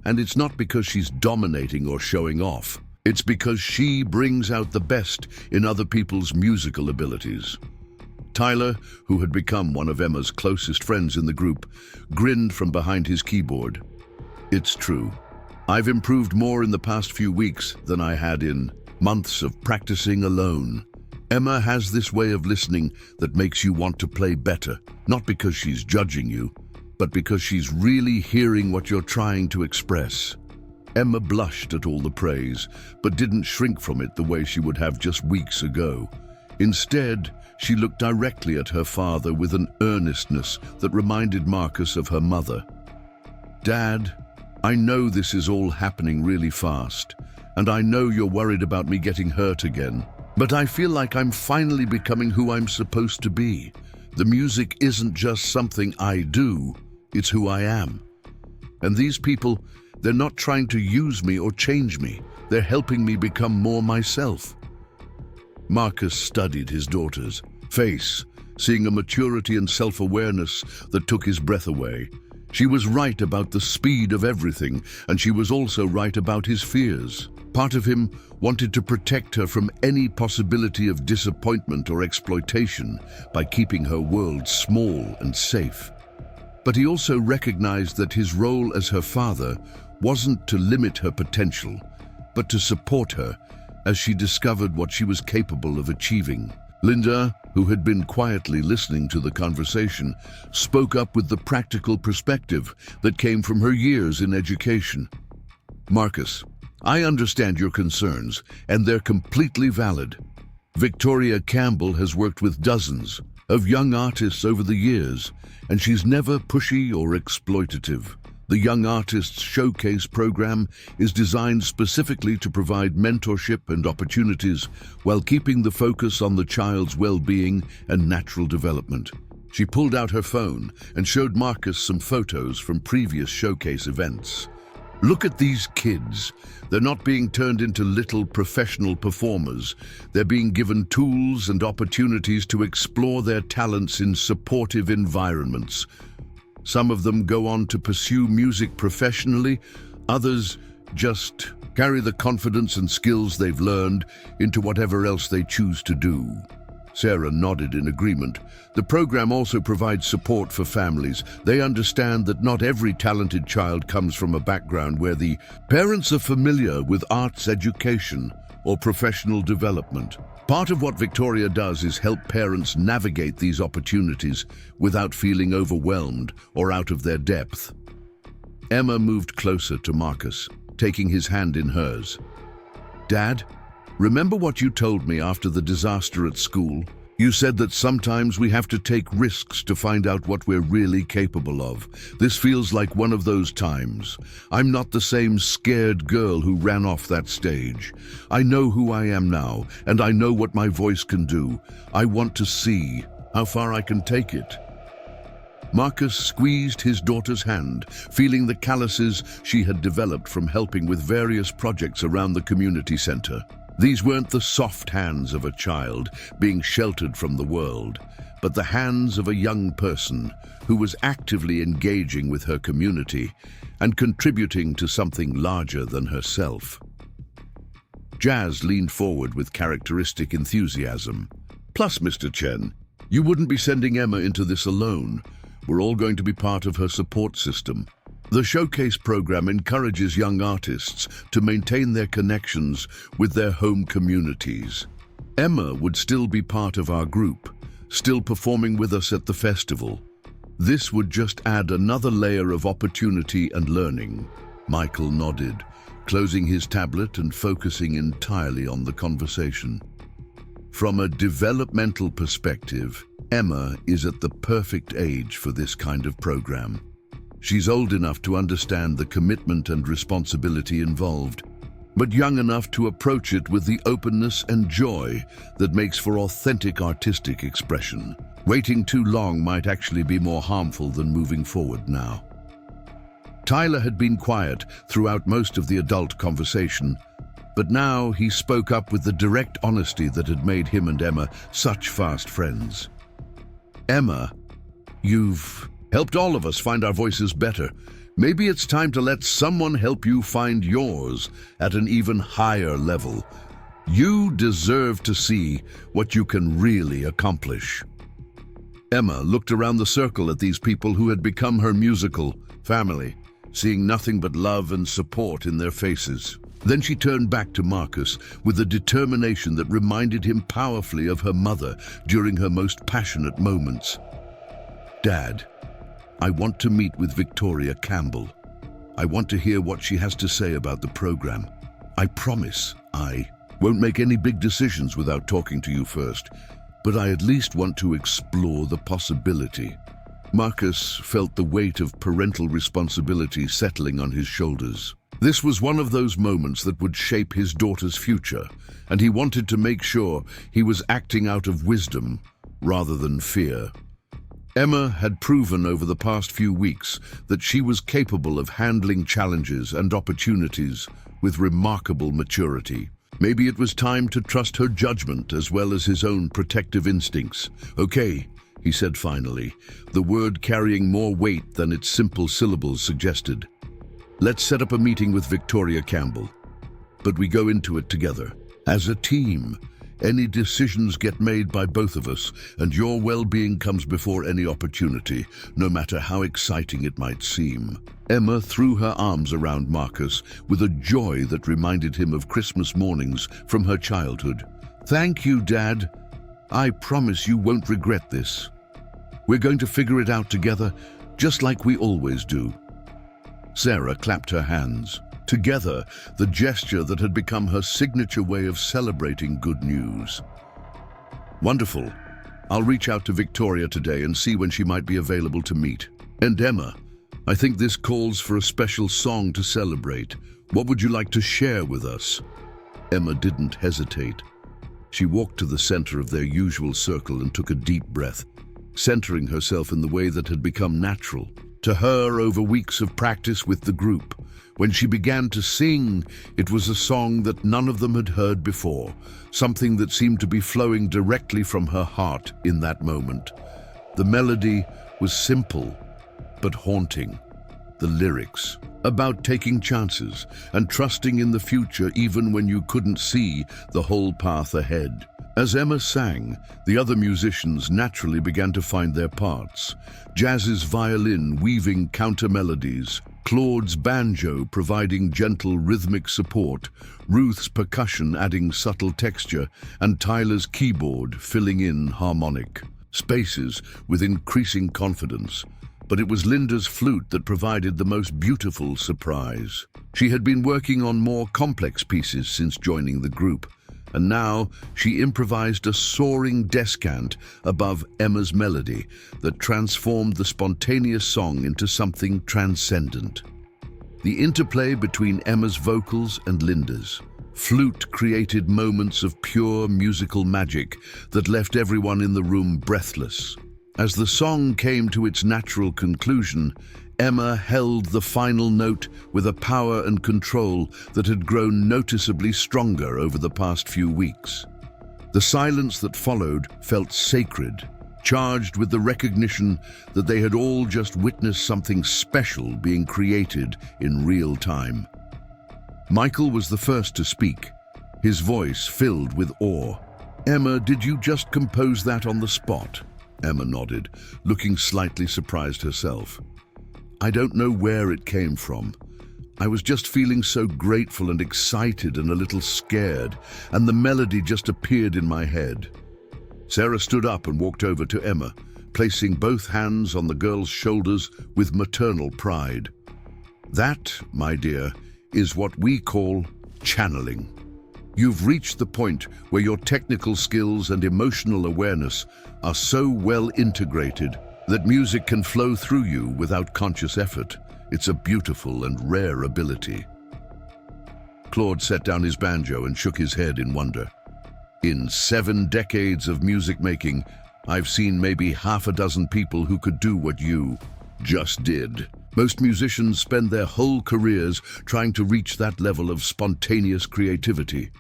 and it's not because she's dominating or showing off. It's because she brings out the best in other people's musical abilities." Tyler, who had become one of Emma's closest friends in the group, grinned from behind his keyboard. "It's true. I've improved more in the past few weeks than I had in months of practicing alone. Emma has this way of listening that makes you want to play better, not because she's judging you, but because she's really hearing what you're trying to express." Emma blushed at all the praise, but didn't shrink from it the way she would have just weeks ago. Instead, she looked directly at her father with an earnestness that reminded Marcus of her mother. "Dad, I know this is all happening really fast, and I know you're worried about me getting hurt again, but I feel like I'm finally becoming who I'm supposed to be. The music isn't just something I do, it's who I am. And these people, they're not trying to use me or change me. They're helping me become more myself." Marcus studied his daughter's face, seeing a maturity and self-awareness that took his breath away. She was right about the speed of everything, and she was also right about his fears. Part of him wanted to protect her from any possibility of disappointment or exploitation by keeping her world small and safe. But he also recognized that his role as her father wasn't to limit her potential, but to support her as she discovered what she was capable of achieving. Linda, who had been quietly listening to the conversation, spoke up with the practical perspective that came from her years in education. "Marcus, I understand your concerns, and they're completely valid. Victoria Campbell has worked with dozens of young artists over the years, and she's never pushy or exploitative. The Young Artists Showcase program is designed specifically to provide mentorship and opportunities while keeping the focus on the child's well-being and natural development." She pulled out her phone and showed Marcus some photos from previous showcase events. "Look at these kids. They're not being turned into little professional performers. They're being given tools and opportunities to explore their talents in supportive environments. Some of them go on to pursue music professionally, others just carry the confidence and skills they've learned into whatever else they choose to do." Sarah nodded in agreement. "The program also provides support for families. They understand that not every talented child comes from a background where the parents are familiar with arts education or professional development. Part of what Victoria does is help parents navigate these opportunities without feeling overwhelmed or out of their depth." Emma moved closer to Marcus, taking his hand in hers. "Dad, remember what you told me after the disaster at school? You said that sometimes we have to take risks to find out what we're really capable of. This feels like one of those times. I'm not the same scared girl who ran off that stage. I know who I am now, and I know what my voice can do. I want to see how far I can take it." Marcus squeezed his daughter's hand, feeling the calluses she had developed from helping with various projects around the community center. These weren't the soft hands of a child being sheltered from the world, but the hands of a young person who was actively engaging with her community and contributing to something larger than herself. Jazz leaned forward with characteristic enthusiasm. "Plus, Mr. Chen, you wouldn't be sending Emma into this alone. We're all going to be part of her support system. The Showcase program encourages young artists to maintain their connections with their home communities. Emma would still be part of our group, still performing with us at the festival. This would just add another layer of opportunity and learning." Michael nodded, closing his tablet and focusing entirely on the conversation. From a developmental perspective, Emma is at the perfect age for this kind of program. She's old enough to understand the commitment and responsibility involved. but young enough to approach it with the openness and joy that makes for authentic artistic expression. Waiting too long might actually be more harmful than moving forward now. Tyler had been quiet throughout most of the adult conversation, but now he spoke up with the direct honesty that had made him and Emma such fast friends. "Emma, you've helped all of us find our voices better. Maybe it's time to let someone help you find yours at an even higher level. You deserve to see what you can really accomplish." Emma looked around the circle at these people who had become her musical family, seeing nothing but love and support in their faces. Then she turned back to Marcus with a determination that reminded him powerfully of her mother during her most passionate moments. "Dad, I want to meet with Victoria Campbell. I want to hear what she has to say about the program. I promise I won't make any big decisions without talking to you first, but I at least want to explore the possibility." Marcus felt the weight of parental responsibility settling on his shoulders. This was one of those moments that would shape his daughter's future, and he wanted to make sure he was acting out of wisdom rather than fear. Emma had proven over the past few weeks that she was capable of handling challenges and opportunities with remarkable maturity. Maybe it was time to trust her judgment as well as his own protective instincts. "Okay," he said finally, the word carrying more weight than its simple syllables suggested. "Let's set up a meeting with Victoria Campbell. But we go into it together. As a team, any decisions get made by both of us, and your well-being comes before any opportunity, no matter how exciting it might seem." Emma threw her arms around Marcus with a joy that reminded him of Christmas mornings from her childhood. "Thank you, Dad. I promise you won't regret this. We're going to figure it out together, just like we always do." Sarah clapped her hands. Together, the gesture that had become her signature way of celebrating good news. "Wonderful. I'll reach out to Victoria today and see when she might be available to meet. And Emma, I think this calls for a special song to celebrate. What would you like to share with us?" Emma didn't hesitate. She walked to the center of their usual circle and took a deep breath, centering herself in the way that had become natural to her over weeks of practice with the group. When she began to sing, it was a song that none of them had heard before, something that seemed to be flowing directly from her heart in that moment. The melody was simple, but haunting. The lyrics, about taking chances and trusting in the future even when you couldn't see the whole path ahead. As Emma sang, the other musicians naturally began to find their parts. Jazz's violin weaving counter melodies, Claude's banjo providing gentle rhythmic support, Ruth's percussion adding subtle texture, and Tyler's keyboard filling in harmonic spaces with increasing confidence. But it was Linda's flute that provided the most beautiful surprise. She had been working on more complex pieces since joining the group, and now she improvised a soaring descant above Emma's melody that transformed the spontaneous song into something transcendent. The interplay between Emma's vocals and Linda's flute created moments of pure musical magic that left everyone in the room breathless. As the song came to its natural conclusion, Emma held the final note with a power and control that had grown noticeably stronger over the past few weeks. The silence that followed felt sacred, charged with the recognition that they had all just witnessed something special being created in real time. Michael was the first to speak, his voice filled with awe. "Emma, did you just compose that on the spot?" Emma nodded, looking slightly surprised herself. "I don't know where it came from. I was just feeling so grateful and excited and a little scared, and the melody just appeared in my head." Sarah stood up and walked over to Emma, placing both hands on the girl's shoulders with maternal pride. "That, my dear, is what we call channeling. You've reached the point where your technical skills and emotional awareness are so well integrated that music can flow through you without conscious effort. It's a beautiful and rare ability." Claude set down his banjo and shook his head in wonder. In 7 decades of music making, I've seen maybe half a dozen people who could do what you just did. Most musicians spend their whole careers trying to reach that level of spontaneous creativity.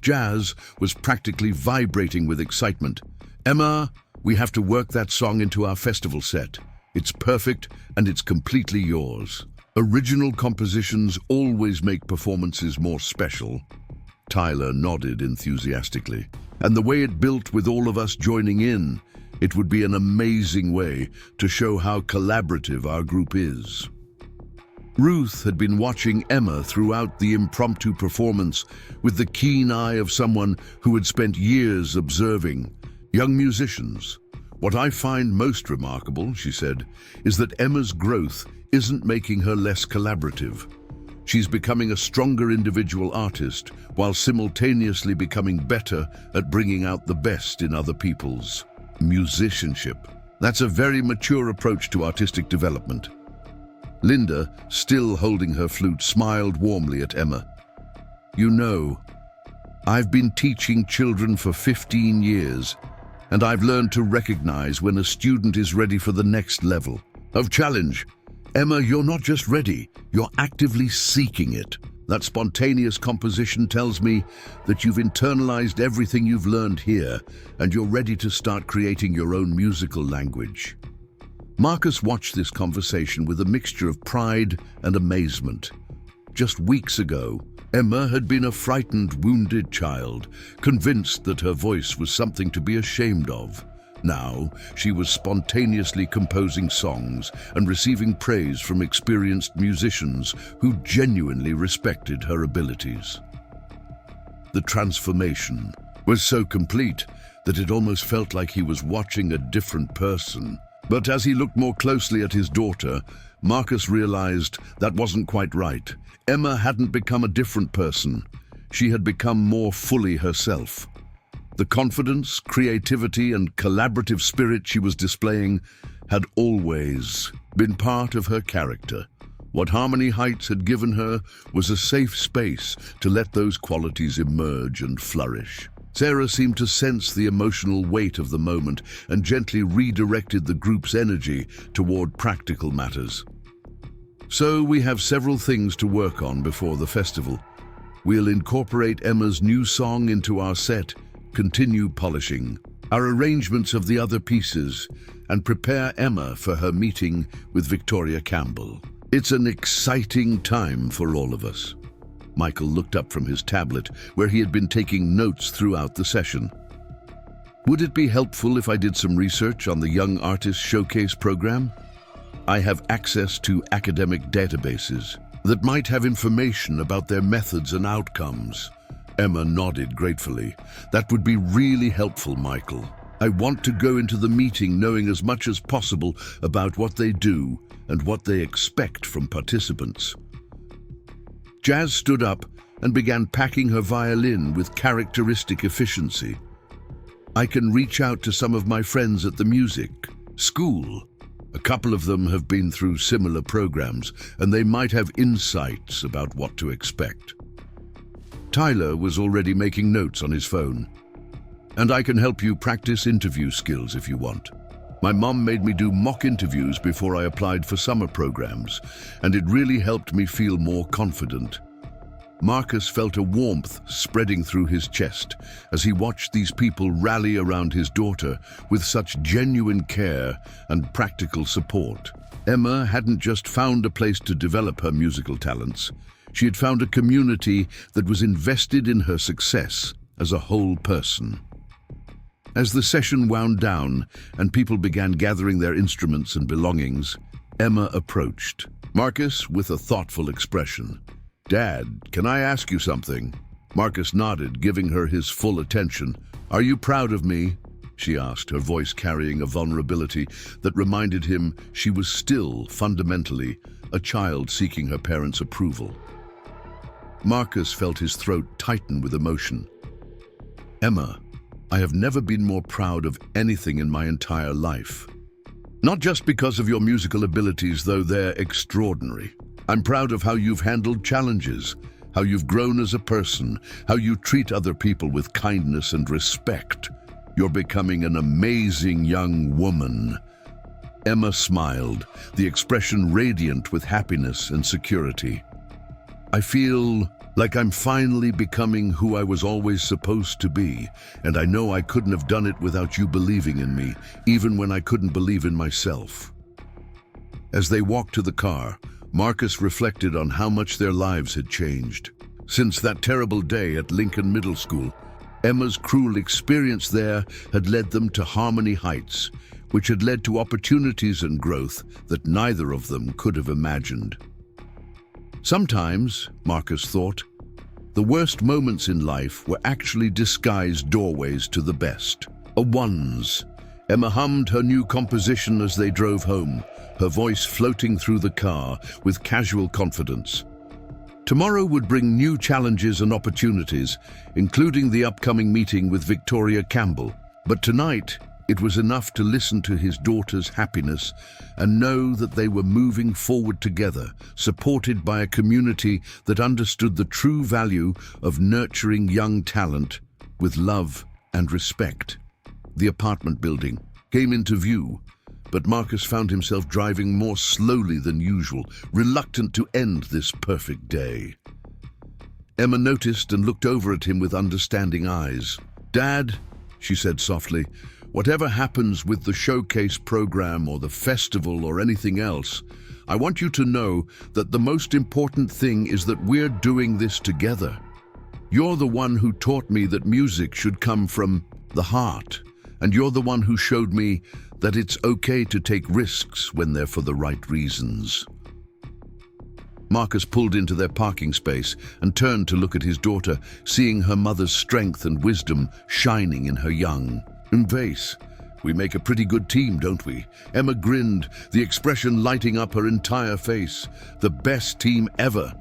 Jazz was practically vibrating with excitement. Emma, we have to work that song into our festival set. It's perfect and it's completely yours. Original compositions always make performances more special. Tyler nodded enthusiastically. And the way it built with all of us joining in, it would be an amazing way to show how collaborative our group is. Ruth had been watching Emma throughout the impromptu performance with the keen eye of someone who had spent years observing young musicians. What I find most remarkable, she said, is that Emma's growth isn't making her less collaborative. She's becoming a stronger individual artist while simultaneously becoming better at bringing out the best in other people's musicianship. That's a very mature approach to artistic development. Linda, still holding her flute, smiled warmly at Emma. You know, I've been teaching children for 15 years, and I've learned to recognize when a student is ready for the next level of challenge. Emma, you're not just ready, you're actively seeking it. That spontaneous composition tells me that you've internalized everything you've learned here, and you're ready to start creating your own musical language. Marcus watched this conversation with a mixture of pride and amazement. Just weeks ago, Emma had been a frightened, wounded child, convinced that her voice was something to be ashamed of. Now, she was spontaneously composing songs and receiving praise from experienced musicians who genuinely respected her abilities. The transformation was so complete that it almost felt like he was watching a different person. But as he looked more closely at his daughter, Marcus realized that wasn't quite right. Emma hadn't become a different person. She had become more fully herself. The confidence, creativity, and collaborative spirit she was displaying had always been part of her character. What Harmony Heights had given her was a safe space to let those qualities emerge and flourish. Sarah seemed to sense the emotional weight of the moment and gently redirected the group's energy toward practical matters. So we have several things to work on before the festival. We'll incorporate Emma's new song into our set, continue polishing our arrangements of the other pieces, and prepare Emma for her meeting with Victoria Campbell. It's an exciting time for all of us. Michael looked up from his tablet, where he had been taking notes throughout the session. Would it be helpful if I did some research on the Young Artist Showcase program? I have access to academic databases that might have information about their methods and outcomes. Emma nodded gratefully. That would be really helpful, Michael. I want to go into the meeting knowing as much as possible about what they do and what they expect from participants. Jazz stood up and began packing her violin with characteristic efficiency. I can reach out to some of my friends at the music school. A couple of them have been through similar programs, and they might have insights about what to expect. Tyler was already making notes on his phone. And I can help you practice interview skills if you want. My mom made me do mock interviews before I applied for summer programs, and it really helped me feel more confident. Marcus felt a warmth spreading through his chest as he watched these people rally around his daughter with such genuine care and practical support. Emma hadn't just found a place to develop her musical talents. She had found a community that was invested in her success as a whole person. As the session wound down and people began gathering their instruments and belongings, Emma approached Marcus with a thoughtful expression. Dad, can I ask you something? Marcus nodded, giving her his full attention. Are you proud of me? She asked, her voice carrying a vulnerability that reminded him she was still, fundamentally, a child seeking her parents' approval. Marcus felt his throat tighten with emotion. Emma, I have never been more proud of anything in my entire life. Not just because of your musical abilities, though they're extraordinary. I'm proud of how you've handled challenges, how you've grown as a person, how you treat other people with kindness and respect. You're becoming an amazing young woman." Emma smiled, the expression radiant with happiness and security. "I feel like I'm finally becoming who I was always supposed to be, and I know I couldn't have done it without you believing in me, even when I couldn't believe in myself." As they walked to the car, Marcus reflected on how much their lives had changed. Since that terrible day at Lincoln Middle School, Emma's cruel experience there had led them to Harmony Heights, which had led to opportunities and growth that neither of them could have imagined. Sometimes, Marcus thought, the worst moments in life were actually disguised doorways to the best. A ones. Emma hummed her new composition as they drove home, her voice floating through the car with casual confidence. Tomorrow would bring new challenges and opportunities, including the upcoming meeting with Victoria Campbell. But tonight, it was enough to listen to his daughter's happiness and know that they were moving forward together, supported by a community that understood the true value of nurturing young talent with love and respect. The apartment building came into view, but Marcus found himself driving more slowly than usual, reluctant to end this perfect day. Emma noticed and looked over at him with understanding eyes. "Dad," she said softly, "whatever happens with the showcase program or the festival or anything else, I want you to know that the most important thing is that we're doing this together. You're the one who taught me that music should come from the heart, and you're the one who showed me that it's okay to take risks when they're for the right reasons." Marcus pulled into their parking space and turned to look at his daughter, seeing her mother's strength and wisdom shining in her young face. "We make a pretty good team, don't we?" Emma grinned, the expression lighting up her entire face. "The best team ever."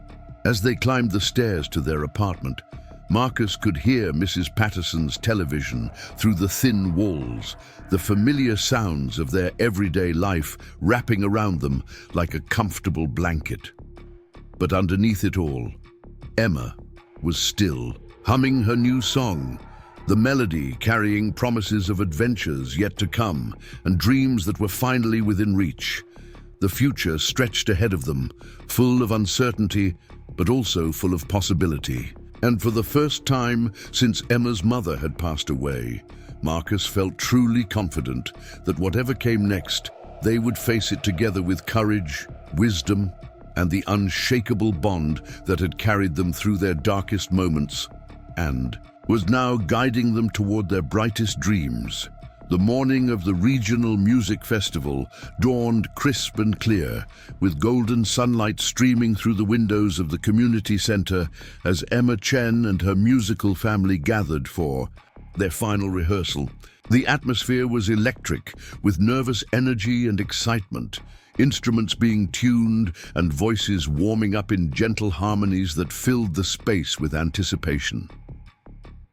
As they climbed the stairs to their apartment, Marcus could hear Mrs. Patterson's television through the thin walls, the familiar sounds of their everyday life wrapping around them like a comfortable blanket. But underneath it all, Emma was still, humming her new song, the melody carrying promises of adventures yet to come and dreams that were finally within reach. The future stretched ahead of them, full of uncertainty, but also full of possibility. And for the first time since Emma's mother had passed away, Marcus felt truly confident that whatever came next, they would face it together with courage, wisdom, and the unshakable bond that had carried them through their darkest moments and was now guiding them toward their brightest dreams. The morning of the regional music festival dawned crisp and clear, with golden sunlight streaming through the windows of the community center as Emma Chen and her musical family gathered for their final rehearsal. The atmosphere was electric, with nervous energy and excitement, instruments being tuned and voices warming up in gentle harmonies that filled the space with anticipation.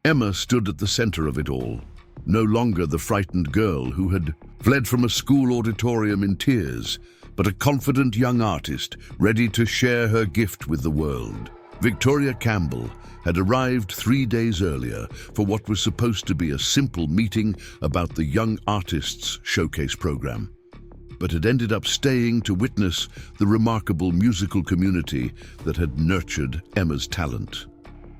Emma stood at the center of it all, no longer the frightened girl who had fled from a school auditorium in tears, but a confident young artist ready to share her gift with the world. Victoria Campbell had arrived 3 days earlier for what was supposed to be a simple meeting about the Young Artists Showcase program, but had ended up staying to witness the remarkable musical community that had nurtured Emma's talent.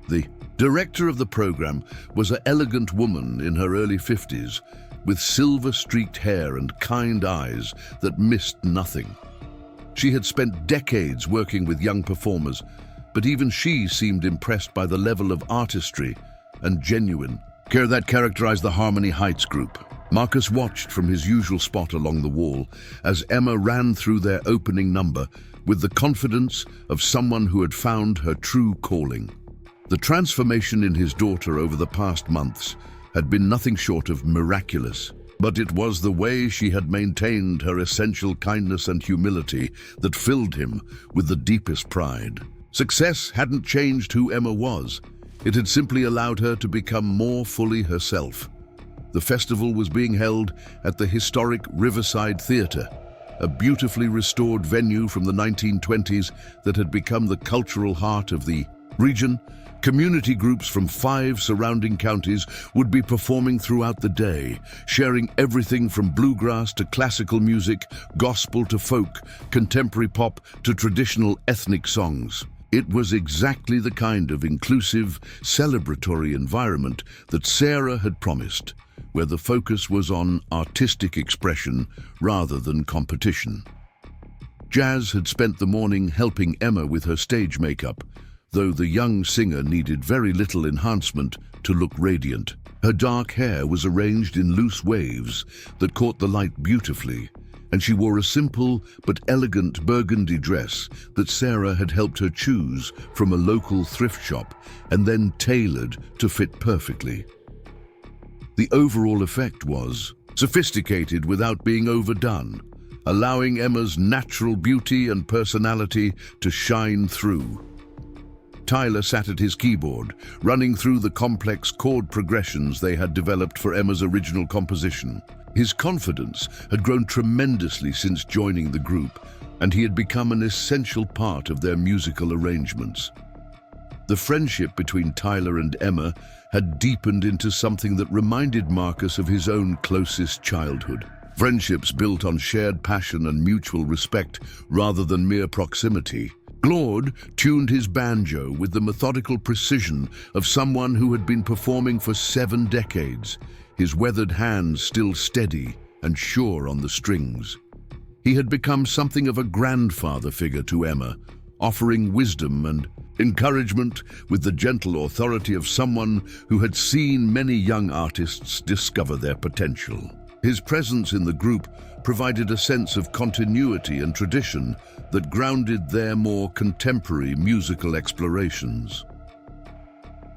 The director of the program was an elegant woman in her early 50s, with silver-streaked hair and kind eyes that missed nothing. She had spent decades working with young performers, but even she seemed impressed by the level of artistry and genuine care that characterized the Harmony Heights group. Marcus watched from his usual spot along the wall as Emma ran through their opening number with the confidence of someone who had found her true calling. The transformation in his daughter over the past months had been nothing short of miraculous, but it was the way she had maintained her essential kindness and humility that filled him with the deepest pride. Success hadn't changed who Emma was. It had simply allowed her to become more fully herself. The festival was being held at the historic Riverside Theatre, a beautifully restored venue from the 1920s that had become the cultural heart of the region, community groups from 5 surrounding counties would be performing throughout the day, sharing everything from bluegrass to classical music, gospel to folk, contemporary pop to traditional ethnic songs. It was exactly the kind of inclusive, celebratory environment that Sarah had promised, where the focus was on artistic expression rather than competition. Jazz had spent the morning helping Emma with her stage makeup, though the young singer needed very little enhancement to look radiant. Her dark hair was arranged in loose waves that caught the light beautifully, and she wore a simple but elegant burgundy dress that Sarah had helped her choose from a local thrift shop and then tailored to fit perfectly. The overall effect was sophisticated without being overdone, allowing Emma's natural beauty and personality to shine through. Tyler sat at his keyboard, running through the complex chord progressions they had developed for Emma's original composition. His confidence had grown tremendously since joining the group, and he had become an essential part of their musical arrangements. The friendship between Tyler and Emma had deepened into something that reminded Marcus of his own closest childhood. Friendships built on shared passion and mutual respect rather than mere proximity. Claude tuned his banjo with the methodical precision of someone who had been performing for 7 decades, his weathered hands still steady and sure on the strings. He had become something of a grandfather figure to Emma, offering wisdom and encouragement with the gentle authority of someone who had seen many young artists discover their potential. His presence in the group provided a sense of continuity and tradition that grounded their more contemporary musical explorations.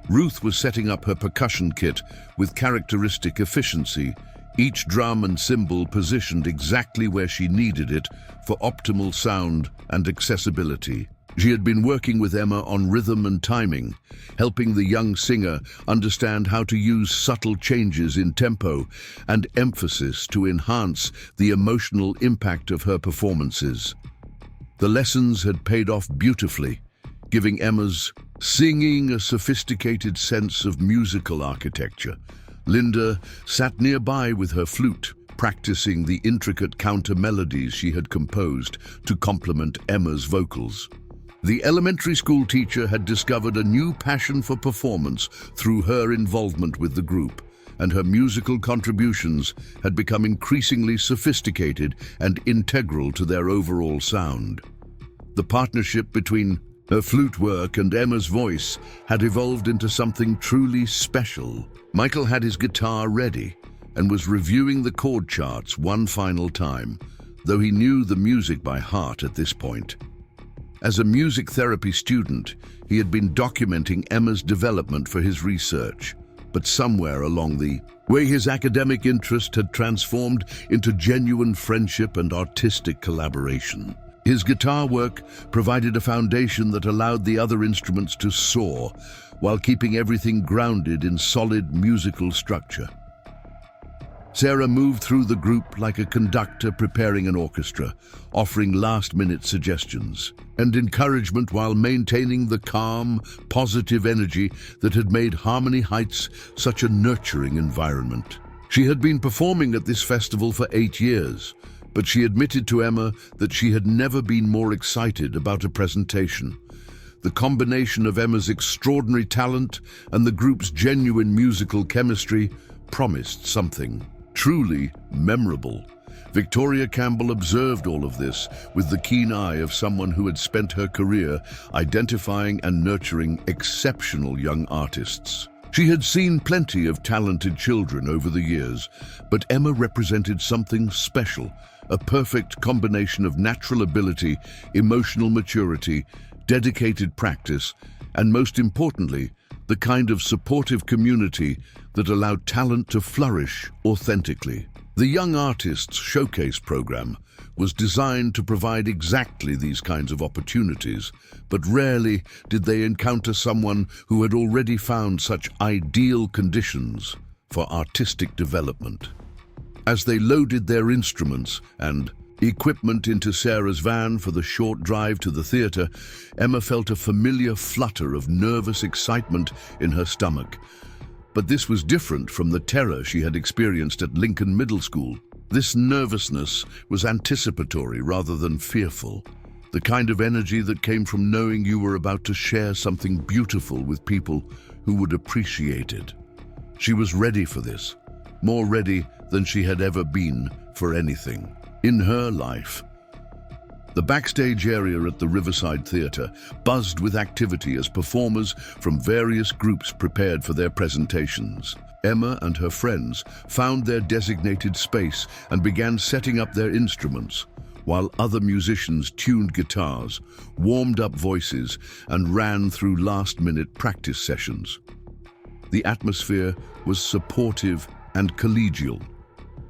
Ruth was setting up her percussion kit with characteristic efficiency, each drum and cymbal positioned exactly where she needed it for optimal sound and accessibility. She had been working with Emma on rhythm and timing, helping the young singer understand how to use subtle changes in tempo and emphasis to enhance the emotional impact of her performances. The lessons had paid off beautifully, giving Emma's singing a sophisticated sense of musical architecture. Linda sat nearby with her flute, practicing the intricate counter melodies she had composed to complement Emma's vocals. The elementary school teacher had discovered a new passion for performance through her involvement with the group, and her musical contributions had become increasingly sophisticated and integral to their overall sound. The partnership between her flute work and Emma's voice had evolved into something truly special. Michael had his guitar ready and was reviewing the chord charts one final time, though he knew the music by heart at this point. As a music therapy student, he had been documenting Emma's development for his research, but somewhere along the way his academic interest had transformed into genuine friendship and artistic collaboration. His guitar work provided a foundation that allowed the other instruments to soar, while keeping everything grounded in solid musical structure. Sarah moved through the group like a conductor preparing an orchestra, offering last-minute suggestions and encouragement while maintaining the calm, positive energy that had made Harmony Heights such a nurturing environment. She had been performing at this festival for 8 years, but she admitted to Emma that she had never been more excited about a presentation. The combination of Emma's extraordinary talent and the group's genuine musical chemistry promised something truly memorable. Victoria Campbell observed all of this with the keen eye of someone who had spent her career identifying and nurturing exceptional young artists. She had seen plenty of talented children over the years, but Emma represented something special, a perfect combination of natural ability, emotional maturity, dedicated practice, and most importantly, the kind of supportive community that allowed talent to flourish authentically. The Young Artists Showcase program was designed to provide exactly these kinds of opportunities, but rarely did they encounter someone who had already found such ideal conditions for artistic development. As they loaded their instruments and Equipment into Sarah's van for the short drive to the theatre, Emma felt a familiar flutter of nervous excitement in her stomach. But this was different from the terror she had experienced at Lincoln Middle School. This nervousness was anticipatory rather than fearful. The kind of energy that came from knowing you were about to share something beautiful with people who would appreciate it. She was ready for this, more ready than she had ever been for anything in her life. The backstage area at the Riverside Theatre buzzed with activity as performers from various groups prepared for their presentations. Emma and her friends found their designated space and began setting up their instruments, while other musicians tuned guitars, warmed up voices, and ran through last-minute practice sessions. The atmosphere was supportive and collegial,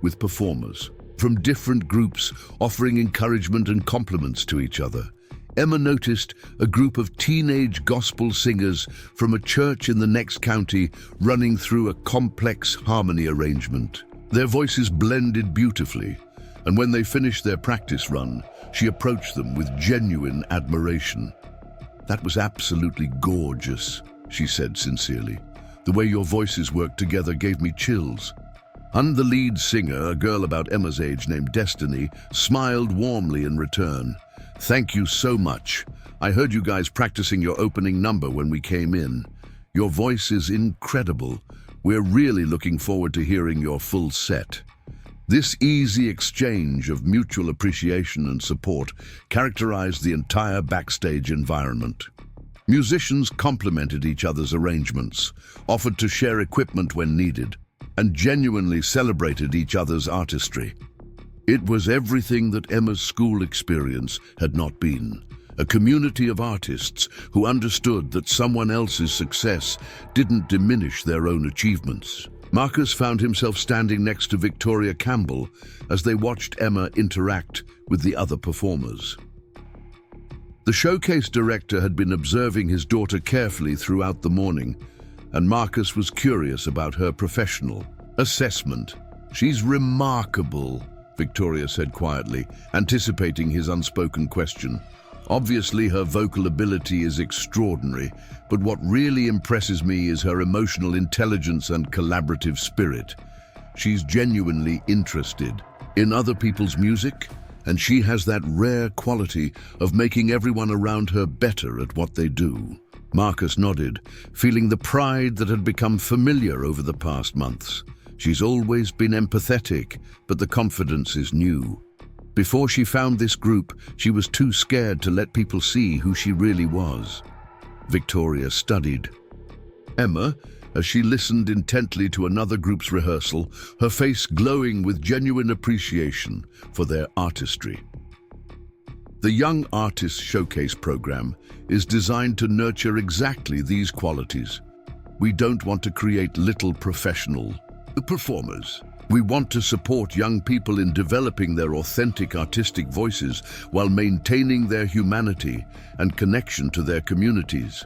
with performers from different groups offering encouragement and compliments to each other. Emma noticed a group of teenage gospel singers from a church in the next county running through a complex harmony arrangement. Their voices blended beautifully, and when they finished their practice run, she approached them with genuine admiration. "That was absolutely gorgeous," she said sincerely. "The way your voices worked together gave me chills." And the lead singer, a girl about Emma's age named Destiny, smiled warmly in return. "Thank you so much. I heard you guys practicing your opening number when we came in. Your voice is incredible. We're really looking forward to hearing your full set." This easy exchange of mutual appreciation and support characterized the entire backstage environment. Musicians complimented each other's arrangements, offered to share equipment when needed, and genuinely celebrated each other's artistry. It was everything that Emma's school experience had not been. A community of artists who understood that someone else's success didn't diminish their own achievements. Marcus found himself standing next to Victoria Campbell as they watched Emma interact with the other performers. The showcase director had been observing his daughter carefully throughout the morning, and Marcus was curious about her professional assessment. "She's remarkable," Victoria said quietly, anticipating his unspoken question. "Obviously, her vocal ability is extraordinary, but what really impresses me is her emotional intelligence and collaborative spirit. She's genuinely interested in other people's music, and she has that rare quality of making everyone around her better at what they do." Marcus nodded, feeling the pride that had become familiar over the past months. She's always been empathetic, but the confidence is new. Before she found this group, she was too scared to let people see who she really was. Victoria studied Emma as she listened intently to another group's rehearsal, her face glowing with genuine appreciation for their artistry. The Young Artists Showcase program is designed to nurture exactly these qualities. We don't want to create little professional performers. We want to support young people in developing their authentic artistic voices while maintaining their humanity and connection to their communities.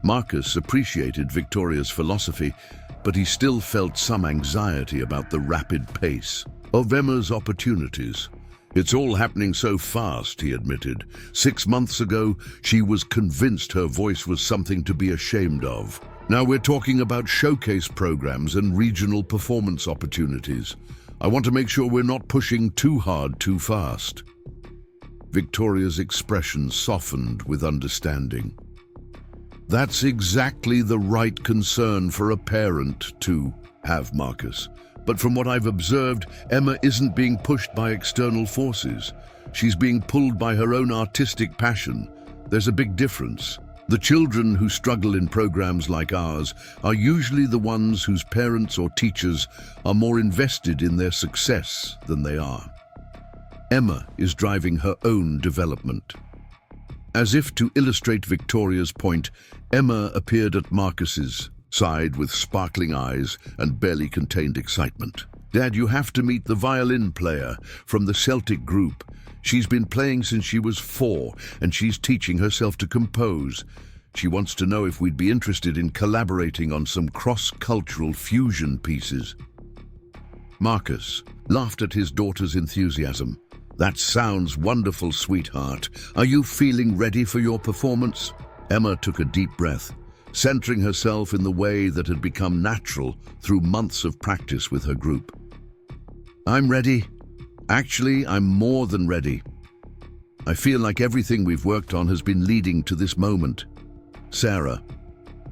Marcus appreciated Victoria's philosophy, but he still felt some anxiety about the rapid pace of Emma's opportunities. "It's all happening so fast," he admitted. 6 months ago, she was convinced her voice was something to be ashamed of. Now we're talking about showcase programs and regional performance opportunities. I want to make sure we're not pushing too hard too fast." Victoria's expression softened with understanding. "That's exactly the right concern for a parent to have, Marcus. But from what I've observed, Emma isn't being pushed by external forces. She's being pulled by her own artistic passion. There's a big difference. The children who struggle in programs like ours are usually the ones whose parents or teachers are more invested in their success than they are. Emma is driving her own development." As if to illustrate Victoria's point, Emma appeared at Marcus's side with sparkling eyes and barely contained excitement. "Dad, you have to meet the violin player from the Celtic group. She's been playing since she was 4, and she's teaching herself to compose. She wants to know if we'd be interested in collaborating on some cross-cultural fusion pieces." Marcus laughed at his daughter's enthusiasm. That sounds wonderful, sweetheart. Are you feeling ready for your performance? Emma took a deep breath, centering herself in the way that had become natural through months of practice with her group. I'm ready. Actually, I'm more than ready. I feel like everything we've worked on has been leading to this moment. Sarah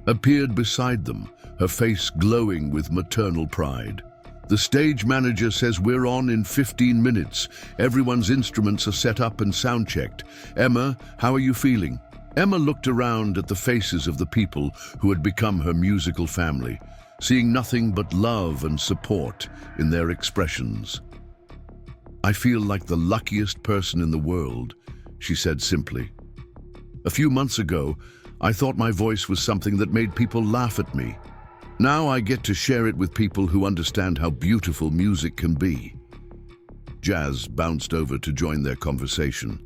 appeared beside them, her face glowing with maternal pride. The stage manager says we're on in 15 minutes. Everyone's instruments are set up and sound-checked. Emma, how are you feeling? Emma looked around at the faces of the people who had become her musical family, seeing nothing but love and support in their expressions. I feel like the luckiest person in the world, she said simply. A few months ago, I thought my voice was something that made people laugh at me. Now I get to share it with people who understand how beautiful music can be. Jazz bounced over to join their conversation,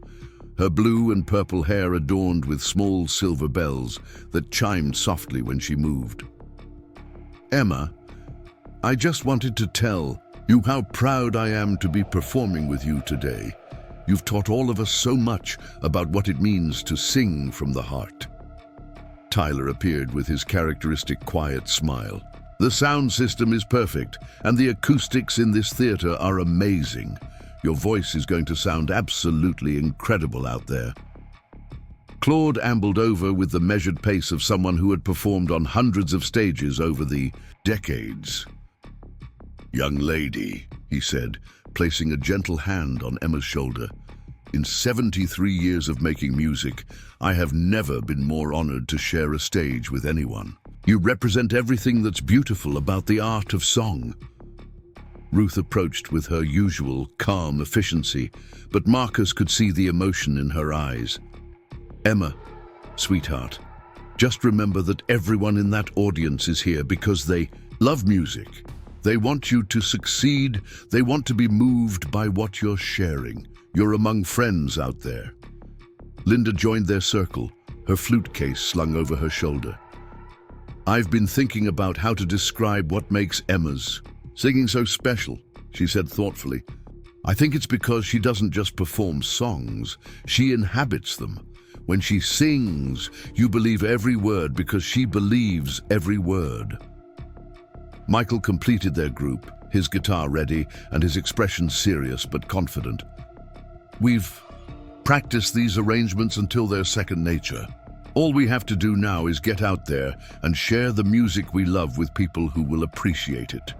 her blue and purple hair adorned with small silver bells that chimed softly when she moved. Emma, I just wanted to tell you how proud I am to be performing with you today. You've taught all of us so much about what it means to sing from the heart. Tyler appeared with his characteristic quiet smile. The sound system is perfect, and the acoustics in this theater are amazing. Your voice is going to sound absolutely incredible out there. Claude ambled over with the measured pace of someone who had performed on hundreds of stages over the decades. Young lady, he said, placing a gentle hand on Emma's shoulder. In 73 years of making music, I have never been more honored to share a stage with anyone. You represent everything that's beautiful about the art of song. Ruth approached with her usual calm efficiency, but Marcus could see the emotion in her eyes. Emma, sweetheart, just remember that everyone in that audience is here because they love music. They want you to succeed. They want to be moved by what you're sharing. You're among friends out there. Linda joined their circle, her flute case slung over her shoulder. I've been thinking about how to describe what makes Emma's singing so special, she said thoughtfully. I think it's because she doesn't just perform songs, she inhabits them. When she sings, you believe every word because she believes every word. Michael completed their group, his guitar ready and his expression serious but confident. We've practiced these arrangements until they're second nature. All we have to do now is get out there and share the music we love with people who will appreciate it.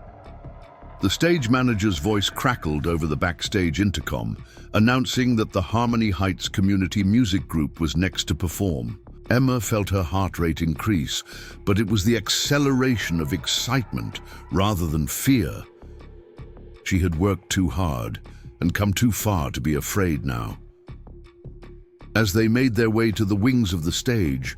The stage manager's voice crackled over the backstage intercom, announcing that the Harmony Heights Community Music Group was next to perform. Emma felt her heart rate increase, but it was the acceleration of excitement rather than fear. She had worked too hard and come too far to be afraid now. As they made their way to the wings of the stage,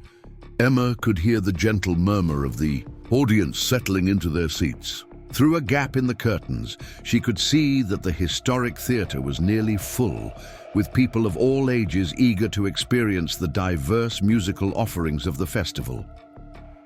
Emma could hear the gentle murmur of the audience settling into their seats. Through a gap in the curtains, she could see that the historic theater was nearly full, with people of all ages eager to experience the diverse musical offerings of the festival.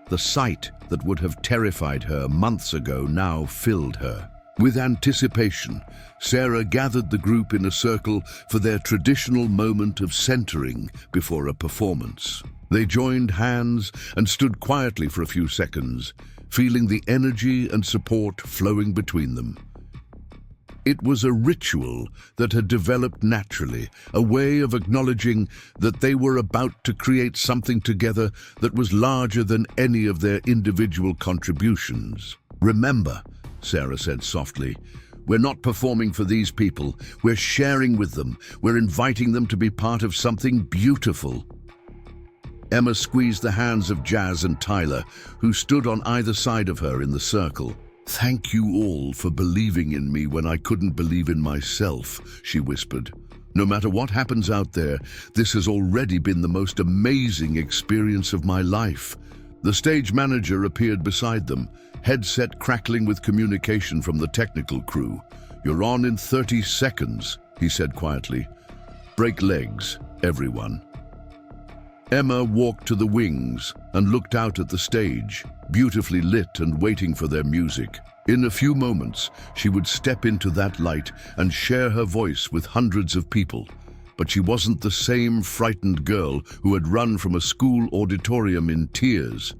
The sight that would have terrified her months ago now filled her. With anticipation, Sarah gathered the group in a circle for their traditional moment of centering before a performance. They joined hands and stood quietly for a few seconds, feeling the energy and support flowing between them. It was a ritual that had developed naturally, a way of acknowledging that they were about to create something together that was larger than any of their individual contributions. Remember, Sarah said softly, we're not performing for these people, we're sharing with them, we're inviting them to be part of something beautiful. Emma squeezed the hands of Jazz and Tyler, who stood on either side of her in the circle. Thank you all for believing in me when I couldn't believe in myself, she whispered. No matter what happens out there, this has already been the most amazing experience of my life. The stage manager appeared beside them, headset crackling with communication from the technical crew. You're on in 30 seconds, he said quietly. Break legs, everyone. Emma walked to the wings and looked out at the stage, beautifully lit and waiting for their music. In a few moments, she would step into that light and share her voice with hundreds of people. But she wasn't the same frightened girl who had run from a school auditorium in tears.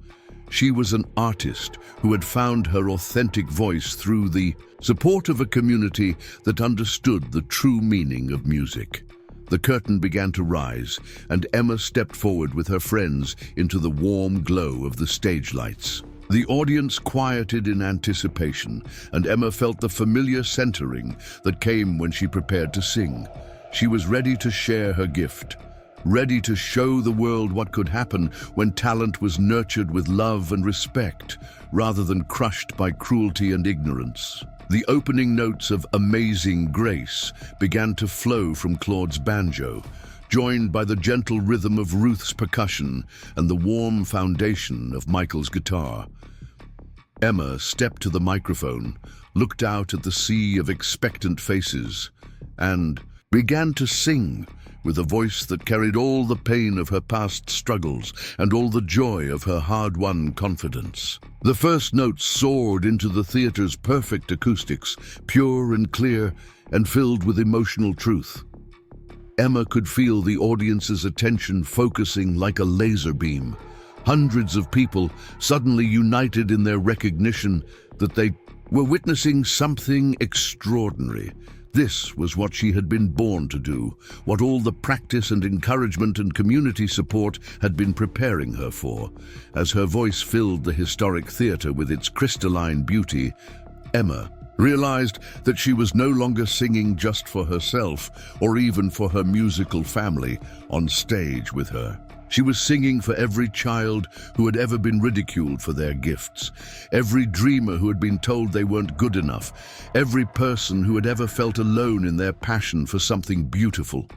She was an artist who had found her authentic voice through the support of a community that understood the true meaning of music. The curtain began to rise, and Emma stepped forward with her friends into the warm glow of the stage lights. The audience quieted in anticipation, and Emma felt the familiar centering that came when she prepared to sing. She was ready to share her gift, ready to show the world what could happen when talent was nurtured with love and respect, rather than crushed by cruelty and ignorance. The opening notes of Amazing Grace began to flow from Claude's banjo, joined by the gentle rhythm of Ruth's percussion and the warm foundation of Michael's guitar. Emma stepped to the microphone, looked out at the sea of expectant faces, and began to sing with a voice that carried all the pain of her past struggles and all the joy of her hard-won confidence. The first notes soared into the theater's perfect acoustics, pure and clear and filled with emotional truth. Emma could feel the audience's attention focusing like a laser beam. Hundreds of people suddenly united in their recognition that they were witnessing something extraordinary. This was what she had been born to do, what all the practice and encouragement and community support had been preparing her for. As her voice filled the historic theater with its crystalline beauty, Emma realized that she was no longer singing just for herself or even for her musical family on stage with her. She was singing for every child who had ever been ridiculed for their gifts, every dreamer who had been told they weren't good enough, every person who had ever felt alone in their passion for something beautiful.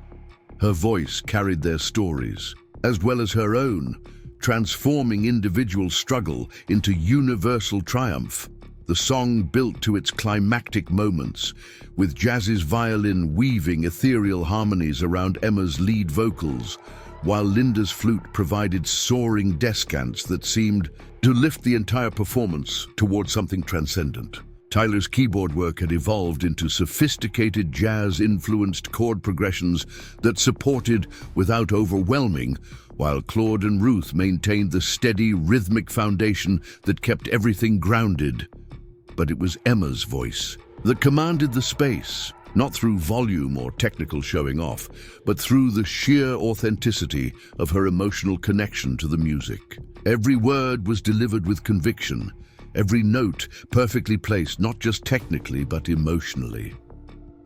Her voice carried their stories, as well as her own, transforming individual struggle into universal triumph. The song built to its climactic moments, with Jazz's violin weaving ethereal harmonies around Emma's lead vocals, while Linda's flute provided soaring descants that seemed to lift the entire performance towards something transcendent. Tyler's keyboard work had evolved into sophisticated jazz-influenced chord progressions that supported without overwhelming, while Claude and Ruth maintained the steady, rhythmic foundation that kept everything grounded. But it was Emma's voice that commanded the space, not through volume or technical showing off, but through the sheer authenticity of her emotional connection to the music. Every word was delivered with conviction, every note perfectly placed not just technically but emotionally.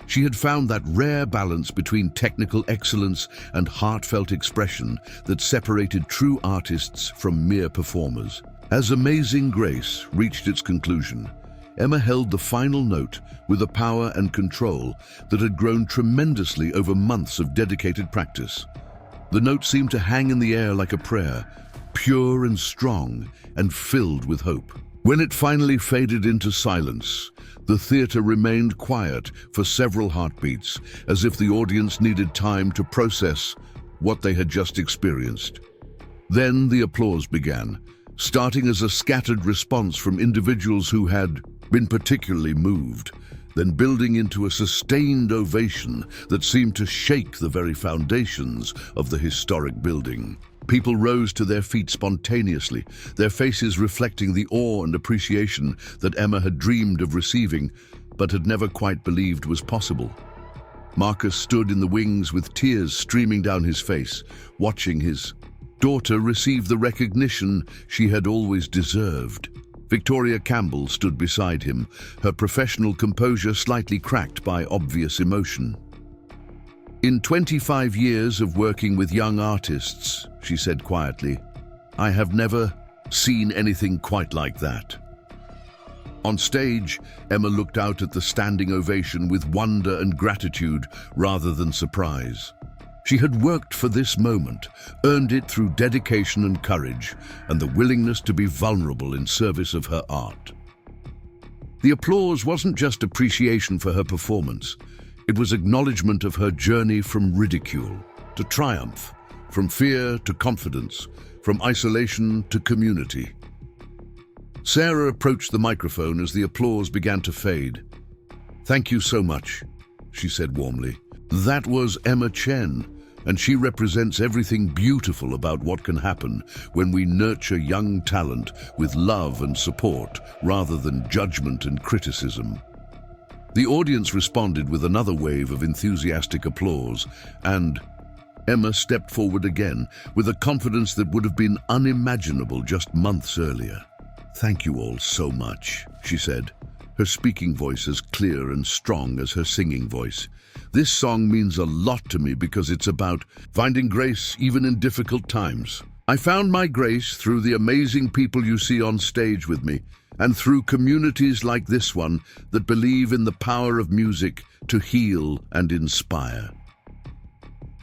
She had found that rare balance between technical excellence and heartfelt expression that separated true artists from mere performers. As Amazing Grace reached its conclusion, Emma held the final note with a power and control that had grown tremendously over months of dedicated practice. The note seemed to hang in the air like a prayer, pure and strong and filled with hope. When it finally faded into silence, the theater remained quiet for several heartbeats, as if the audience needed time to process what they had just experienced. Then the applause began, starting as a scattered response from individuals who had been particularly moved, then building into a sustained ovation that seemed to shake the very foundations of the historic building. People rose to their feet spontaneously, their faces reflecting the awe and appreciation that Emma had dreamed of receiving, but had never quite believed was possible. Marcus stood in the wings with tears streaming down his face, watching his daughter receive the recognition she had always deserved. Victoria Campbell stood beside him, her professional composure slightly cracked by obvious emotion. "In 25 years of working with young artists," she said quietly, "I have never seen anything quite like that." On stage, Emma looked out at the standing ovation with wonder and gratitude rather than surprise. She had worked for this moment, earned it through dedication and courage, and the willingness to be vulnerable in service of her art. The applause wasn't just appreciation for her performance. It was acknowledgement of her journey from ridicule to triumph, from fear to confidence, from isolation to community. Sarah approached the microphone as the applause began to fade. "Thank you so much," she said warmly. "That was Emma Chen, and she represents everything beautiful about what can happen when we nurture young talent with love and support rather than judgment and criticism." The audience responded with another wave of enthusiastic applause, and Emma stepped forward again with a confidence that would have been unimaginable just months earlier. "Thank you all so much," she said, her speaking voice as clear and strong as her singing voice. "This song means a lot to me because it's about finding grace even in difficult times. I found my grace through the amazing people you see on stage with me, and through communities like this one that believe in the power of music to heal and inspire."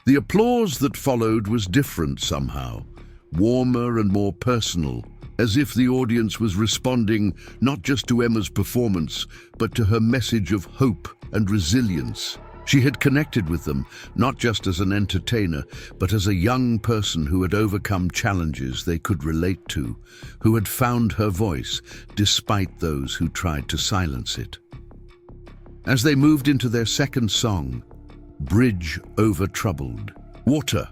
The applause that followed was different somehow, warmer and more personal, as if the audience was responding not just to Emma's performance, but to her message of hope and resilience. She had connected with them, not just as an entertainer, but as a young person who had overcome challenges they could relate to, who had found her voice despite those who tried to silence it. As they moved into their second song, Bridge Over Troubled Water,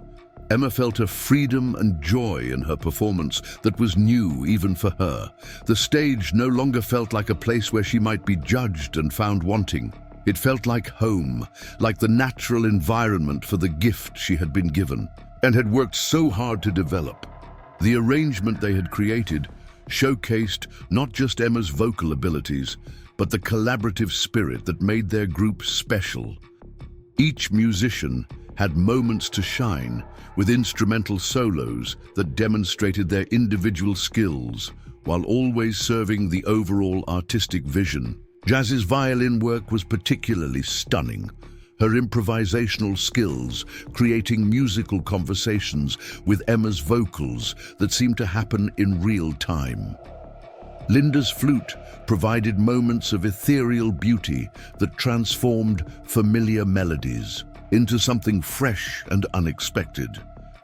Emma felt a freedom and joy in her performance that was new even for her. The stage no longer felt like a place where she might be judged and found wanting. It felt like home, like the natural environment for the gift she had been given and had worked so hard to develop. The arrangement they had created showcased not just Emma's vocal abilities, but the collaborative spirit that made their group special. Each musician had moments to shine, with instrumental solos that demonstrated their individual skills, while always serving the overall artistic vision. Jazz's violin work was particularly stunning, her improvisational skills creating musical conversations with Emma's vocals that seemed to happen in real time. Linda's flute provided moments of ethereal beauty that transformed familiar melodies into something fresh and unexpected.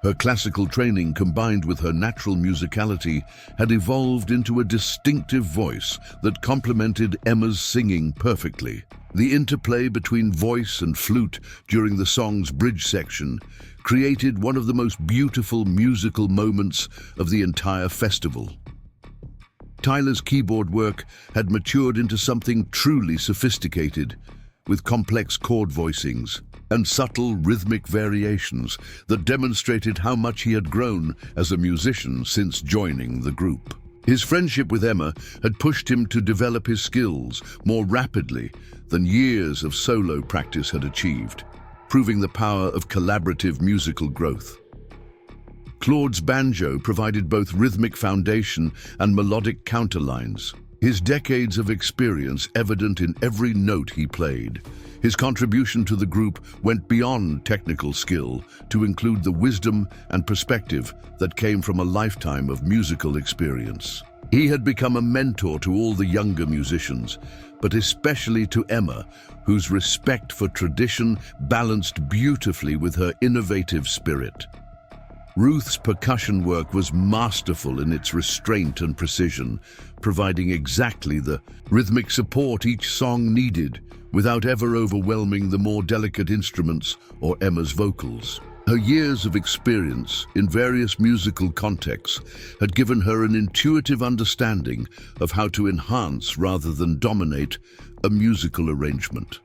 Her classical training combined with her natural musicality had evolved into a distinctive voice that complemented Emma's singing perfectly. The interplay between voice and flute during the song's bridge section created one of the most beautiful musical moments of the entire festival. Tyler's keyboard work had matured into something truly sophisticated, with complex chord voicings and subtle rhythmic variations that demonstrated how much he had grown as a musician since joining the group. His friendship with Emma had pushed him to develop his skills more rapidly than years of solo practice had achieved, proving the power of collaborative musical growth. Claude's banjo provided both rhythmic foundation and melodic counterlines, his decades of experience evident in every note he played. His contribution to the group went beyond technical skill to include the wisdom and perspective that came from a lifetime of musical experience. He had become a mentor to all the younger musicians, but especially to Emma, whose respect for tradition balanced beautifully with her innovative spirit. Ruth's percussion work was masterful in its restraint and precision, providing exactly the rhythmic support each song needed without ever overwhelming the more delicate instruments or Emma's vocals. Her years of experience in various musical contexts had given her an intuitive understanding of how to enhance rather than dominate a musical arrangement.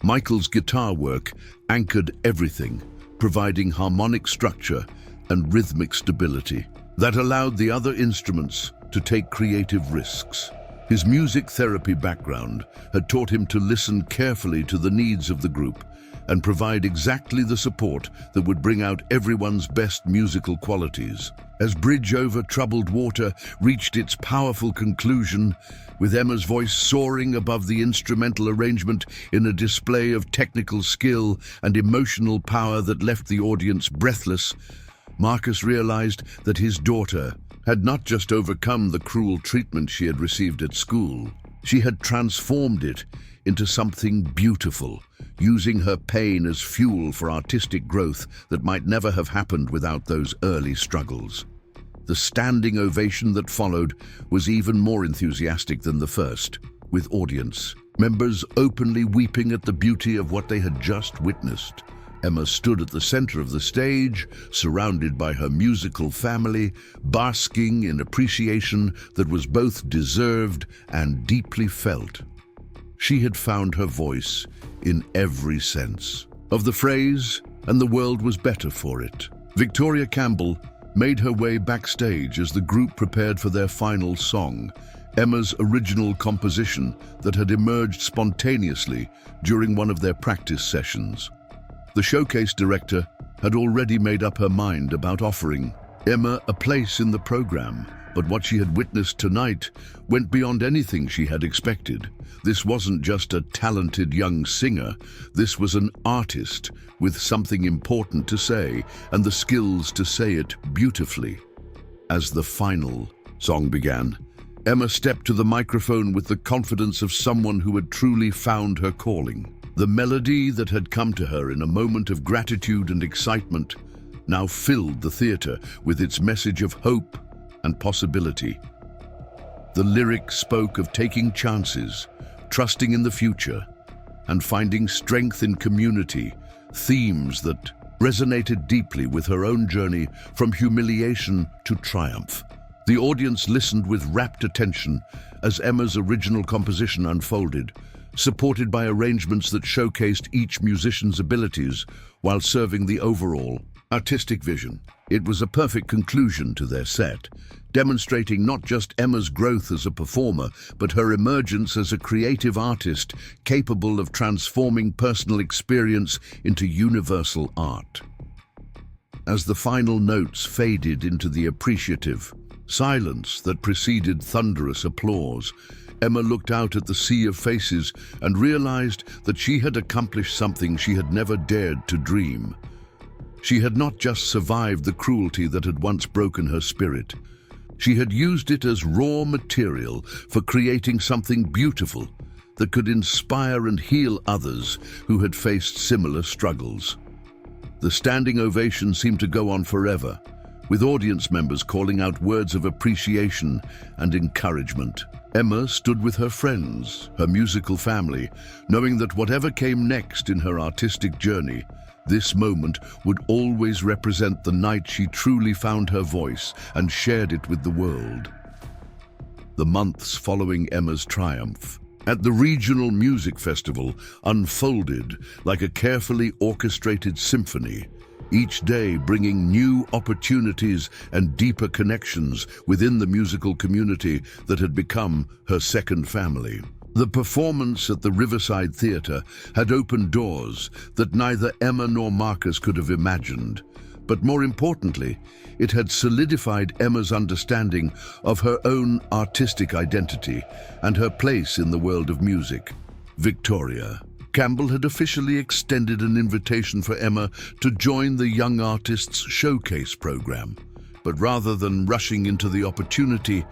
Michael's guitar work anchored everything, providing harmonic structure and rhythmic stability that allowed the other instruments to take creative risks. His music therapy background had taught him to listen carefully to the needs of the group and provide exactly the support that would bring out everyone's best musical qualities. As Bridge Over Troubled Water reached its powerful conclusion, with Emma's voice soaring above the instrumental arrangement in a display of technical skill and emotional power that left the audience breathless, Marcus realized that his daughter had not just overcome the cruel treatment she had received at school, she had transformed it into something beautiful, using her pain as fuel for artistic growth that might never have happened without those early struggles. The standing ovation that followed was even more enthusiastic than the first, with audience members openly weeping at the beauty of what they had just witnessed. Emma stood at the center of the stage, surrounded by her musical family, basking in appreciation that was both deserved and deeply felt. She had found her voice in every sense of the phrase, and the world was better for it. Victoria Campbell made her way backstage as the group prepared for their final song, Emma's original composition that had emerged spontaneously during one of their practice sessions. The showcase director had already made up her mind about offering Emma a place in the program, but what she had witnessed tonight went beyond anything she had expected. This wasn't just a talented young singer, this was an artist with something important to say and the skills to say it beautifully. As the final song began, Emma stepped to the microphone with the confidence of someone who had truly found her calling. The melody that had come to her in a moment of gratitude and excitement now filled the theater with its message of hope and possibility. The lyrics spoke of taking chances, trusting in the future, and finding strength in community, themes that resonated deeply with her own journey from humiliation to triumph. The audience listened with rapt attention as Emma's original composition unfolded, supported by arrangements that showcased each musician's abilities while serving the overall artistic vision. It was a perfect conclusion to their set, demonstrating not just Emma's growth as a performer, but her emergence as a creative artist capable of transforming personal experience into universal art. As the final notes faded into the appreciative silence that preceded thunderous applause, Emma looked out at the sea of faces and realized that she had accomplished something she had never dared to dream. She had not just survived the cruelty that had once broken her spirit. She had used it as raw material for creating something beautiful that could inspire and heal others who had faced similar struggles. The standing ovation seemed to go on forever, with audience members calling out words of appreciation and encouragement. Emma stood with her friends, her musical family, knowing that whatever came next in her artistic journey, this moment would always represent the night she truly found her voice and shared it with the world. The months following Emma's triumph at the regional music festival unfolded like a carefully orchestrated symphony, each day bringing new opportunities and deeper connections within the musical community that had become her second family. The performance at the Riverside Theatre had opened doors that neither Emma nor Marcus could have imagined, but more importantly, it had solidified Emma's understanding of her own artistic identity and her place in the world of music. Victoria Campbell had officially extended an invitation for Emma to join the Young Artists Showcase program. But rather than rushing into the opportunity,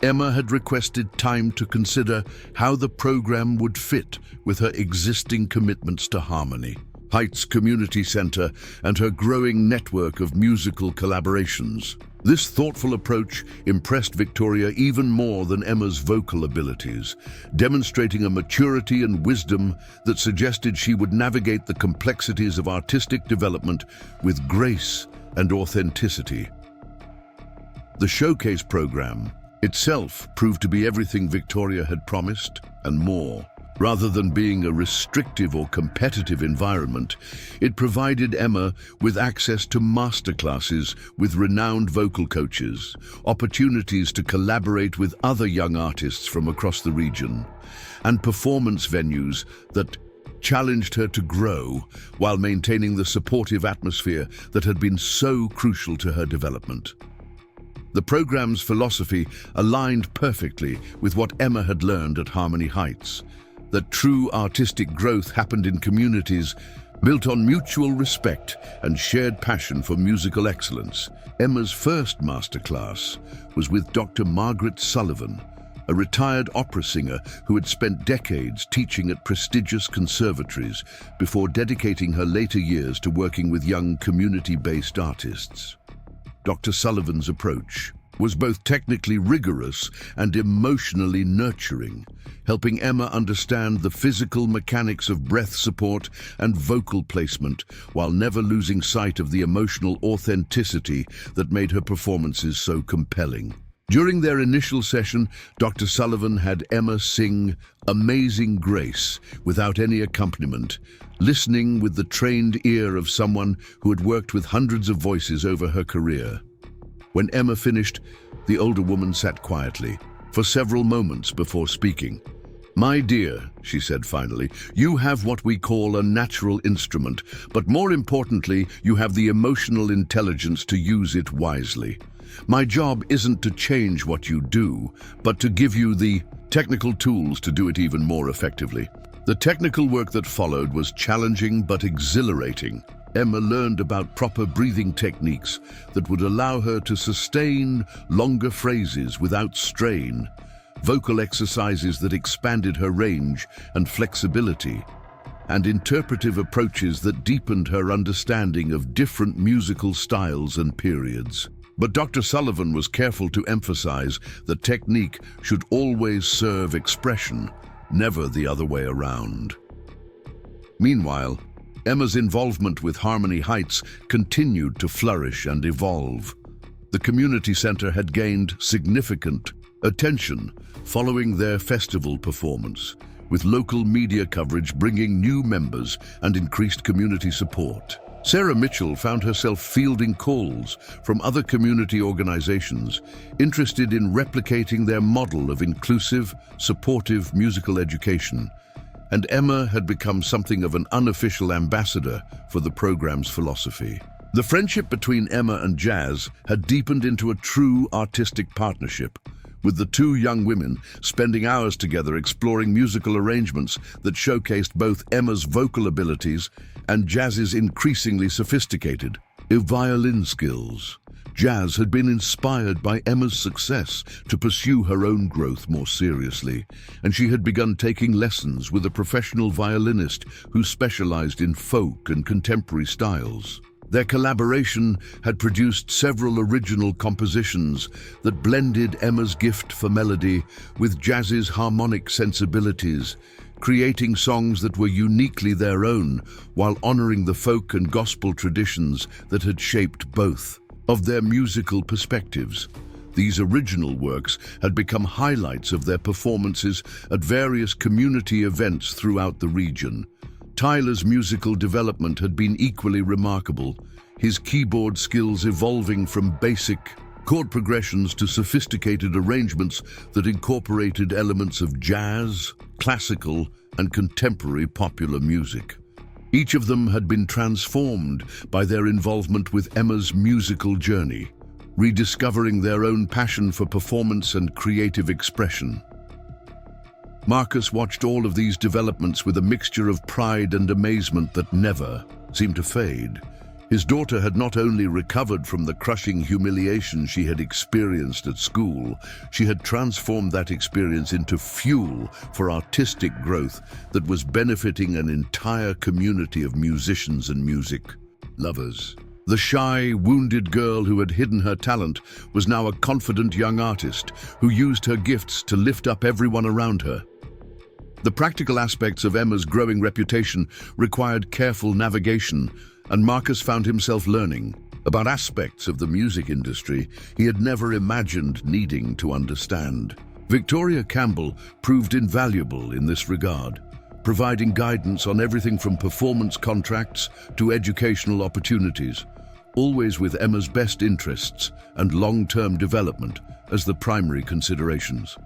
Emma had requested time to consider how the program would fit with her existing commitments to Harmony Heights Community Center and her growing network of musical collaborations. This thoughtful approach impressed Victoria even more than Emma's vocal abilities, demonstrating a maturity and wisdom that suggested she would navigate the complexities of artistic development with grace and authenticity. The showcase program itself proved to be everything Victoria had promised and more. Rather than being a restrictive or competitive environment, it provided Emma with access to masterclasses with renowned vocal coaches, opportunities to collaborate with other young artists from across the region, and performance venues that challenged her to grow while maintaining the supportive atmosphere that had been so crucial to her development. The program's philosophy aligned perfectly with what Emma had learned at Harmony Heights, that true artistic growth happened in communities built on mutual respect and shared passion for musical excellence. Emma's first masterclass was with Dr. Margaret Sullivan, a retired opera singer who had spent decades teaching at prestigious conservatories before dedicating her later years to working with young community-based artists. Dr. Sullivan's approach, was both technically rigorous and emotionally nurturing, helping Emma understand the physical mechanics of breath support and vocal placement while never losing sight of the emotional authenticity that made her performances so compelling. During their initial session, Dr. Sullivan had Emma sing Amazing Grace without any accompaniment, listening with the trained ear of someone who had worked with hundreds of voices over her career. When Emma finished, the older woman sat quietly for several moments before speaking. "My dear," she said finally, "you have what we call a natural instrument, but more importantly, you have the emotional intelligence to use it wisely. My job isn't to change what you do, but to give you the technical tools to do it even more effectively." The technical work that followed was challenging but exhilarating. Emma learned about proper breathing techniques that would allow her to sustain longer phrases without strain, vocal exercises that expanded her range and flexibility, and interpretive approaches that deepened her understanding of different musical styles and periods. But Dr. Sullivan was careful to emphasize that technique should always serve expression, never the other way around. Meanwhile, Emma's involvement with Harmony Heights continued to flourish and evolve. The community center had gained significant attention following their festival performance, with local media coverage bringing new members and increased community support. Sarah Mitchell found herself fielding calls from other community organizations interested in replicating their model of inclusive, supportive musical education, and Emma had become something of an unofficial ambassador for the program's philosophy. The friendship between Emma and Jazz had deepened into a true artistic partnership, with the two young women spending hours together exploring musical arrangements that showcased both Emma's vocal abilities and Jazz's increasingly sophisticated violin skills. Jazz had been inspired by Emma's success to pursue her own growth more seriously, and she had begun taking lessons with a professional violinist who specialized in folk and contemporary styles. Their collaboration had produced several original compositions that blended Emma's gift for melody with Jazz's harmonic sensibilities, creating songs that were uniquely their own while honoring the folk and gospel traditions that had shaped both of their musical perspectives. These original works had become highlights of their performances at various community events throughout the region. Tyler's musical development had been equally remarkable, his keyboard skills evolving from basic chord progressions to sophisticated arrangements that incorporated elements of jazz, classical, and contemporary popular music. Each of them had been transformed by their involvement with Emma's musical journey, rediscovering their own passion for performance and creative expression. Marcus watched all of these developments with a mixture of pride and amazement that never seemed to fade. His daughter had not only recovered from the crushing humiliation she had experienced at school, she had transformed that experience into fuel for artistic growth that was benefiting an entire community of musicians and music lovers. The shy, wounded girl who had hidden her talent was now a confident young artist who used her gifts to lift up everyone around her. The practical aspects of Emma's growing reputation required careful navigation, and Marcus found himself learning about aspects of the music industry he had never imagined needing to understand. Victoria Campbell proved invaluable in this regard, providing guidance on everything from performance contracts to educational opportunities, always with Emma's best interests and long-term development as the primary considerations.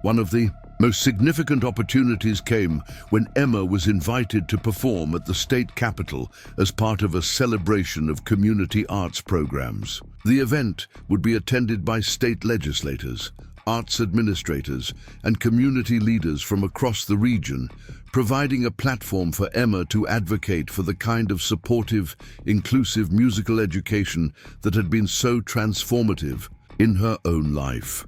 One of the most significant opportunities came when Emma was invited to perform at the state capitol as part of a celebration of community arts programs. The event would be attended by state legislators, arts administrators, and community leaders from across the region, providing a platform for Emma to advocate for the kind of supportive, inclusive musical education that had been so transformative in her own life.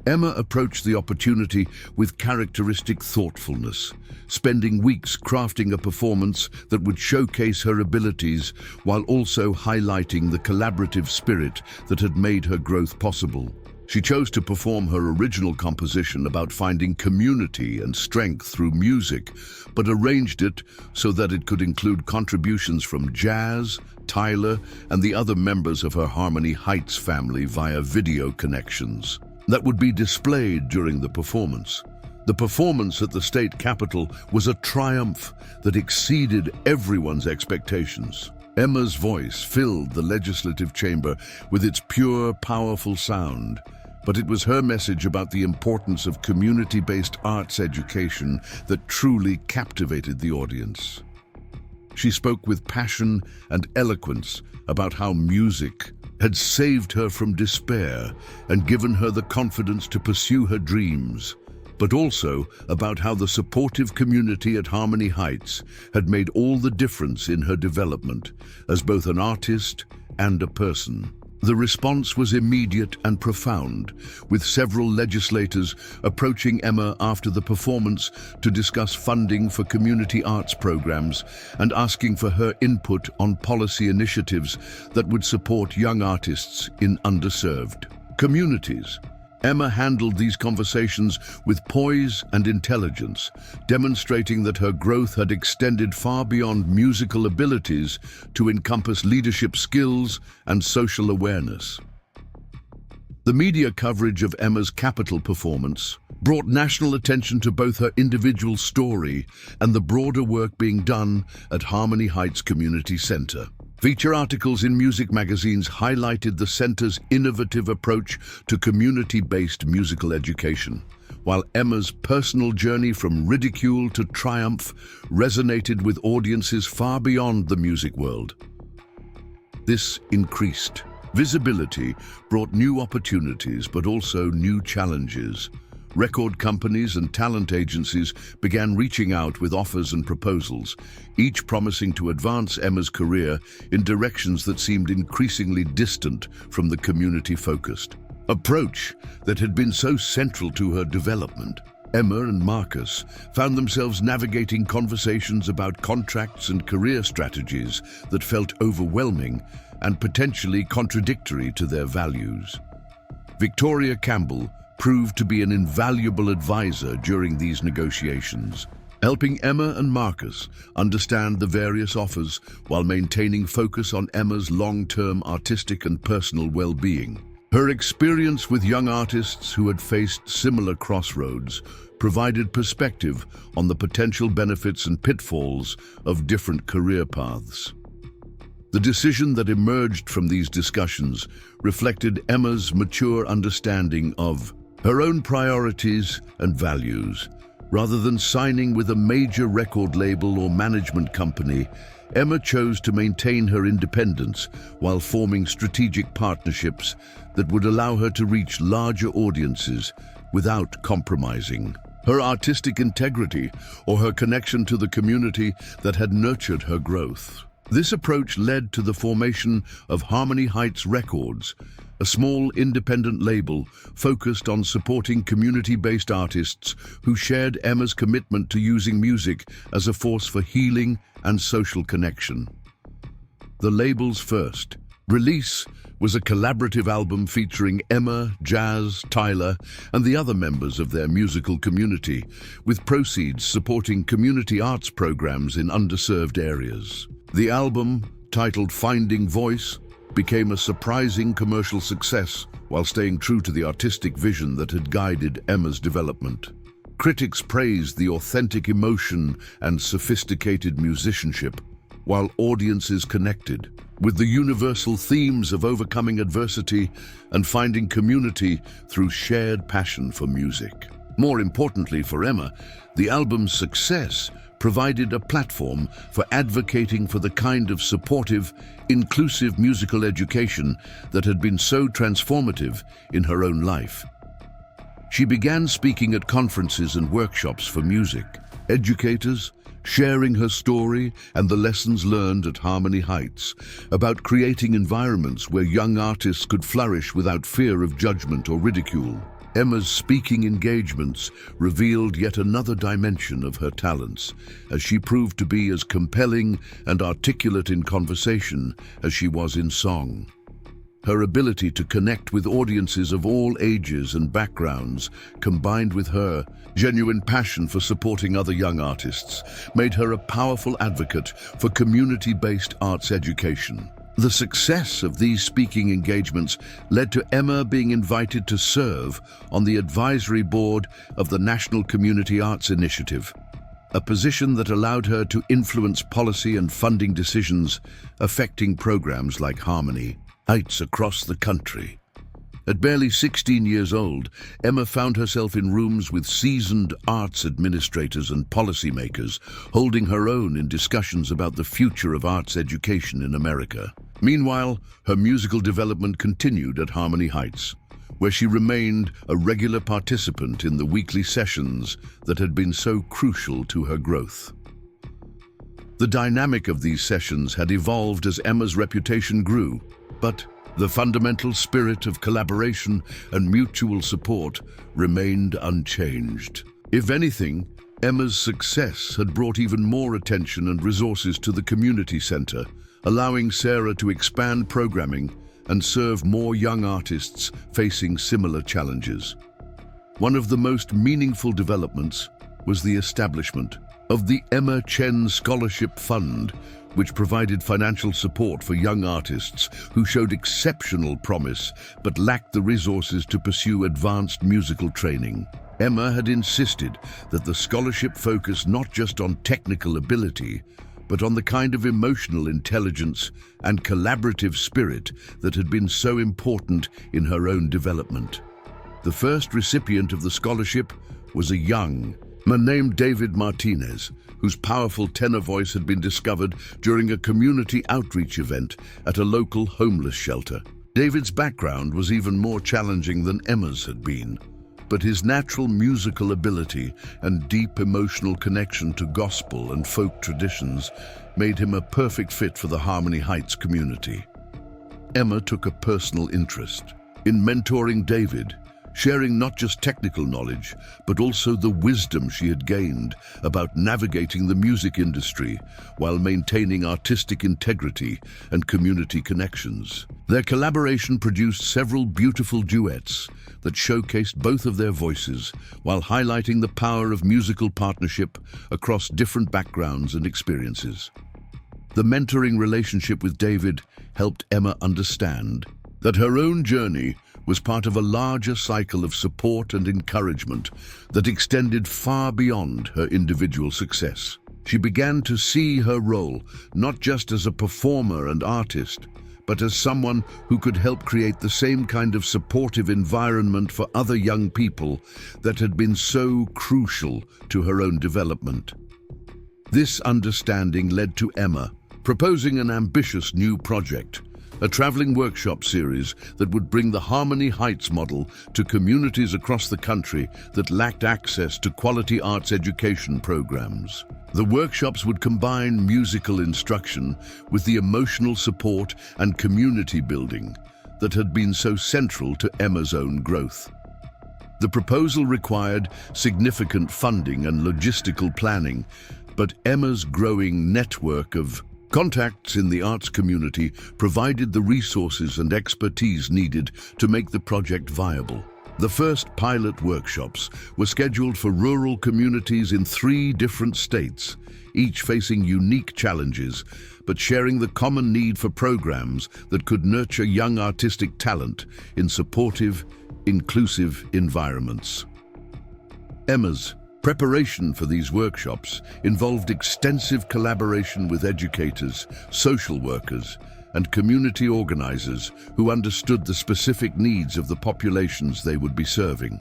Emma approached the opportunity with characteristic thoughtfulness, spending weeks crafting a performance that would showcase her abilities while also highlighting the collaborative spirit that had made her growth possible. She chose to perform her original composition about finding community and strength through music, but arranged it so that it could include contributions from Jazz, Tyler, and the other members of her Harmony Heights family via video connections that would be displayed during the performance. The performance at the state capitol was a triumph that exceeded everyone's expectations. Emma's voice filled the legislative chamber with its pure, powerful sound, but it was her message about the importance of community-based arts education that truly captivated the audience. She spoke with passion and eloquence about how music had saved her from despair and given her the confidence to pursue her dreams, but also about how the supportive community at Harmony Heights had made all the difference in her development as both an artist and a person. The response was immediate and profound, with several legislators approaching Emma after the performance to discuss funding for community arts programs and asking for her input on policy initiatives that would support young artists in underserved communities. Emma handled these conversations with poise and intelligence, demonstrating that her growth had extended far beyond musical abilities to encompass leadership skills and social awareness. The media coverage of Emma's Capitol performance brought national attention to both her individual story and the broader work being done at Harmony Heights Community Center. Feature articles in music magazines highlighted the center's innovative approach to community-based musical education, while Emma's personal journey from ridicule to triumph resonated with audiences far beyond the music world. This increased visibility brought new opportunities but also new challenges. Record companies and talent agencies began reaching out with offers and proposals, each promising to advance Emma's career in directions that seemed increasingly distant from the community-focused approach that had been so central to her development. Emma and Marcus found themselves navigating conversations about contracts and career strategies that felt overwhelming and potentially contradictory to their values. Victoria Campbell proved to be an invaluable advisor during these negotiations, helping Emma and Marcus understand the various offers while maintaining focus on Emma's long-term artistic and personal well-being. Her experience with young artists who had faced similar crossroads provided perspective on the potential benefits and pitfalls of different career paths. The decision that emerged from these discussions reflected Emma's mature understanding of her own priorities and values. Rather than signing with a major record label or management company, Emma chose to maintain her independence while forming strategic partnerships that would allow her to reach larger audiences without compromising her artistic integrity or her connection to the community that had nurtured her growth. This approach led to the formation of Harmony Heights Records, a small independent label focused on supporting community-based artists who shared Emma's commitment to using music as a force for healing and social connection. The label's first release was a collaborative album featuring Emma, Jazz, Tyler, and the other members of their musical community, with proceeds supporting community arts programs in underserved areas. The album, titled Finding Voice, became a surprising commercial success while staying true to the artistic vision that had guided Emma's development. Critics praised the authentic emotion and sophisticated musicianship, while audiences connected with the universal themes of overcoming adversity and finding community through shared passion for music. More importantly for Emma, the album's success provided a platform for advocating for the kind of supportive, inclusive musical education that had been so transformative in her own life. She began speaking at conferences and workshops for music educators, sharing her story and the lessons learned at Harmony Heights about creating environments where young artists could flourish without fear of judgment or ridicule. Emma's speaking engagements revealed yet another dimension of her talents, as she proved to be as compelling and articulate in conversation as she was in song. Her ability to connect with audiences of all ages and backgrounds, combined with her genuine passion for supporting other young artists, made her a powerful advocate for community-based arts education. The success of these speaking engagements led to Emma being invited to serve on the advisory board of the National Community Arts Initiative, a position that allowed her to influence policy and funding decisions affecting programs like Harmony Heights across the country. At barely 16 years old, Emma found herself in rooms with seasoned arts administrators and policymakers, holding her own in discussions about the future of arts education in America. Meanwhile, her musical development continued at Harmony Heights, where she remained a regular participant in the weekly sessions that had been so crucial to her growth. The dynamic of these sessions had evolved as Emma's reputation grew, but the fundamental spirit of collaboration and mutual support remained unchanged. If anything, Emma's success had brought even more attention and resources to the community center, allowing Sarah to expand programming and serve more young artists facing similar challenges. One of the most meaningful developments was the establishment of the Emma Chen Scholarship Fund, which provided financial support for young artists who showed exceptional promise but lacked the resources to pursue advanced musical training. Emma had insisted that the scholarship focus not just on technical ability, but on the kind of emotional intelligence and collaborative spirit that had been so important in her own development. The first recipient of the scholarship was a young man named David Martinez, whose powerful tenor voice had been discovered during a community outreach event at a local homeless shelter. David's background was even more challenging than Emma's had been, but his natural musical ability and deep emotional connection to gospel and folk traditions made him a perfect fit for the Harmony Heights community. Emma took a personal interest in mentoring David, sharing not just technical knowledge, but also the wisdom she had gained about navigating the music industry while maintaining artistic integrity and community connections. Their collaboration produced several beautiful duets that showcased both of their voices while highlighting the power of musical partnership across different backgrounds and experiences. The mentoring relationship with David helped Emma understand that her own journey was part of a larger cycle of support and encouragement that extended far beyond her individual success. She began to see her role not just as a performer and artist, but as someone who could help create the same kind of supportive environment for other young people that had been so crucial to her own development. This understanding led to Emma proposing an ambitious new project, a traveling workshop series that would bring the Harmony Heights model to communities across the country that lacked access to quality arts education programs. The workshops would combine musical instruction with the emotional support and community building that had been so central to Emma's own growth. The proposal required significant funding and logistical planning, but Emma's growing network of contacts in the arts community provided the resources and expertise needed to make the project viable. The first pilot workshops were scheduled for rural communities in 3 different states, each facing unique challenges, but sharing the common need for programs that could nurture young artistic talent in supportive, inclusive environments. Emma's preparation for these workshops involved extensive collaboration with educators, social workers, and community organizers who understood the specific needs of the populations they would be serving.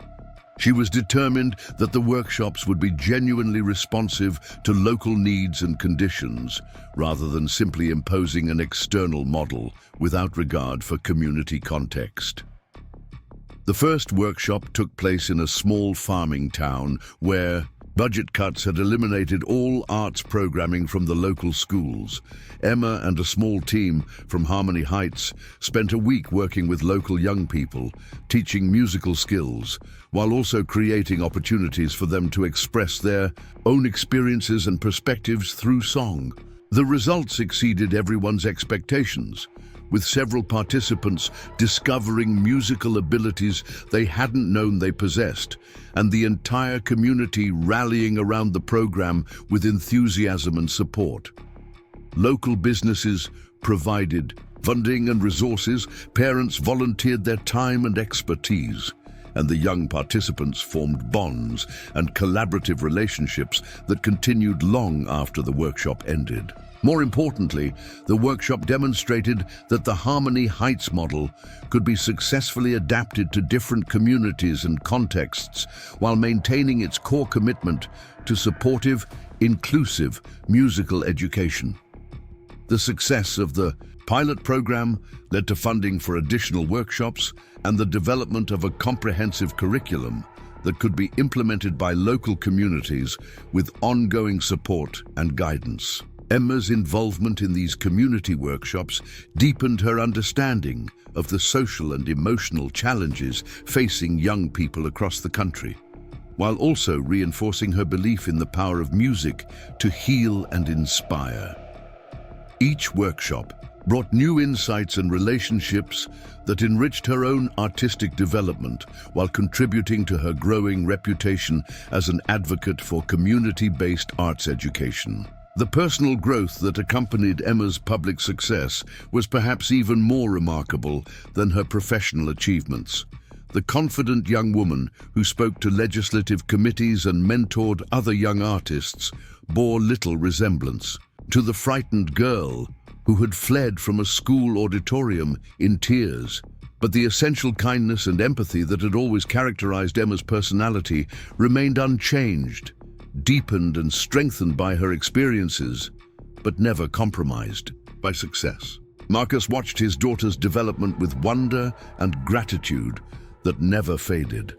She was determined that the workshops would be genuinely responsive to local needs and conditions, rather than simply imposing an external model without regard for community context. The first workshop took place in a small farming town where Budget cuts had eliminated all arts programming from the local schools. Emma and a small team from Harmony Heights spent a week working with local young people, teaching musical skills, while also creating opportunities for them to express their own experiences and perspectives through song. The results exceeded everyone's expectations, with several participants discovering musical abilities they hadn't known they possessed, and the entire community rallying around the program with enthusiasm and support. Local businesses provided funding and resources, parents volunteered their time and expertise, and the young participants formed bonds and collaborative relationships that continued long after the workshop ended. More importantly, the workshop demonstrated that the Harmony Heights model could be successfully adapted to different communities and contexts while maintaining its core commitment to supportive, inclusive musical education. The success of the pilot program led to funding for additional workshops and the development of a comprehensive curriculum that could be implemented by local communities with ongoing support and guidance. Emma's involvement in these community workshops deepened her understanding of the social and emotional challenges facing young people across the country, while also reinforcing her belief in the power of music to heal and inspire. Each workshop brought new insights and relationships that enriched her own artistic development while contributing to her growing reputation as an advocate for community-based arts education. The personal growth that accompanied Emma's public success was perhaps even more remarkable than her professional achievements. The confident young woman who spoke to legislative committees and mentored other young artists bore little resemblance to the frightened girl who had fled from a school auditorium in tears. But the essential kindness and empathy that had always characterized Emma's personality remained unchanged, deepened and strengthened by her experiences, but never compromised by success. Marcus watched his daughter's development with wonder and gratitude that never faded.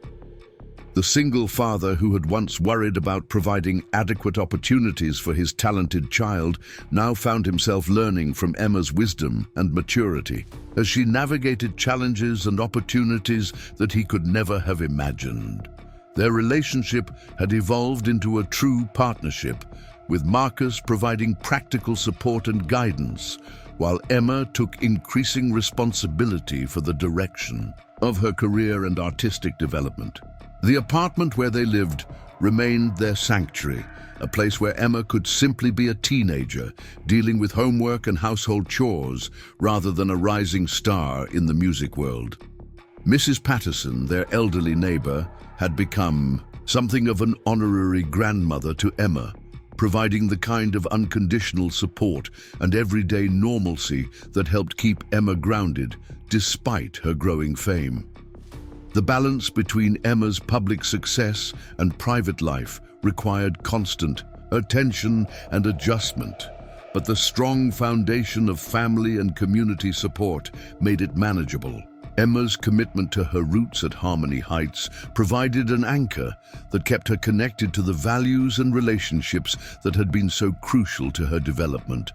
The single father who had once worried about providing adequate opportunities for his talented child now found himself learning from Emma's wisdom and maturity as she navigated challenges and opportunities that he could never have imagined. Their relationship had evolved into a true partnership, with Marcus providing practical support and guidance, while Emma took increasing responsibility for the direction of her career and artistic development. The apartment where they lived remained their sanctuary, a place where Emma could simply be a teenager, dealing with homework and household chores rather than a rising star in the music world. Mrs. Patterson, their elderly neighbor, had become something of an honorary grandmother to Emma, providing the kind of unconditional support and everyday normalcy that helped keep Emma grounded despite her growing fame. The balance between Emma's public success and private life required constant attention and adjustment, but the strong foundation of family and community support made it manageable. Emma's commitment to her roots at Harmony Heights provided an anchor that kept her connected to the values and relationships that had been so crucial to her development,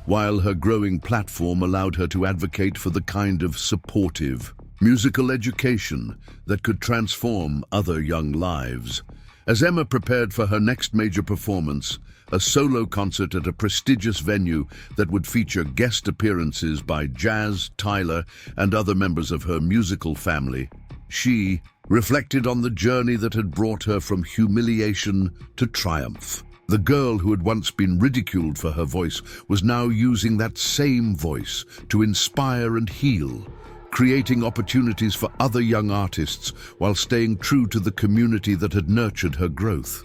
while her growing platform allowed her to advocate for the kind of supportive, musical education that could transform other young lives. As Emma prepared for her next major performance, a solo concert at a prestigious venue that would feature guest appearances by Jazz, Tyler, and other members of her musical family, she reflected on the journey that had brought her from humiliation to triumph. The girl who had once been ridiculed for her voice was now using that same voice to inspire and heal, creating opportunities for other young artists while staying true to the community that had nurtured her growth.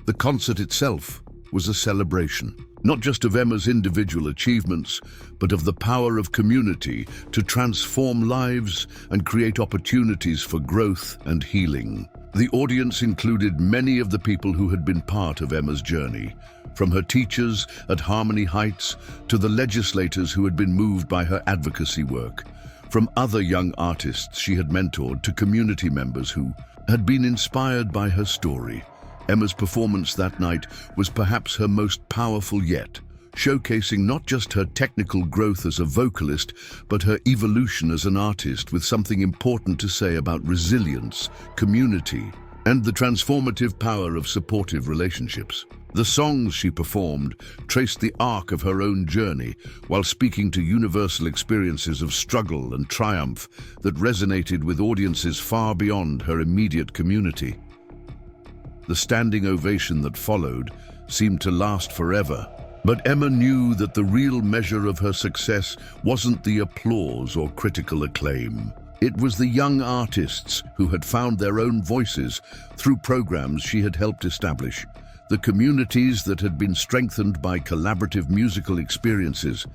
The concert itself was a celebration, not just of Emma's individual achievements, but of the power of community to transform lives and create opportunities for growth and healing. The audience included many of the people who had been part of Emma's journey, from her teachers at Harmony Heights to the legislators who had been moved by her advocacy work, from other young artists she had mentored to community members who had been inspired by her story. Emma's performance that night was perhaps her most powerful yet, showcasing not just her technical growth as a vocalist, but her evolution as an artist with something important to say about resilience, community, and the transformative power of supportive relationships. The songs she performed traced the arc of her own journey while speaking to universal experiences of struggle and triumph that resonated with audiences far beyond her immediate community. The standing ovation that followed seemed to last forever, but Emma knew that the real measure of her success wasn't the applause or critical acclaim. It was the young artists who had found their own voices through programs she had helped establish, the communities that had been strengthened by collaborative musical experiences,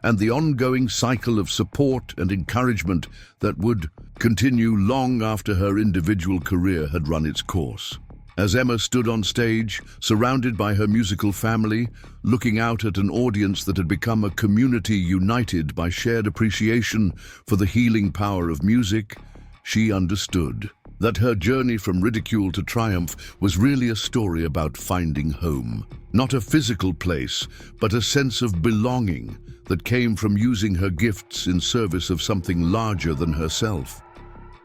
and the ongoing cycle of support and encouragement that would continue long after her individual career had run its course. As Emma stood on stage, surrounded by her musical family, looking out at an audience that had become a community united by shared appreciation for the healing power of music, she understood that her journey from ridicule to triumph was really a story about finding home. Not a physical place, but a sense of belonging that came from using her gifts in service of something larger than herself.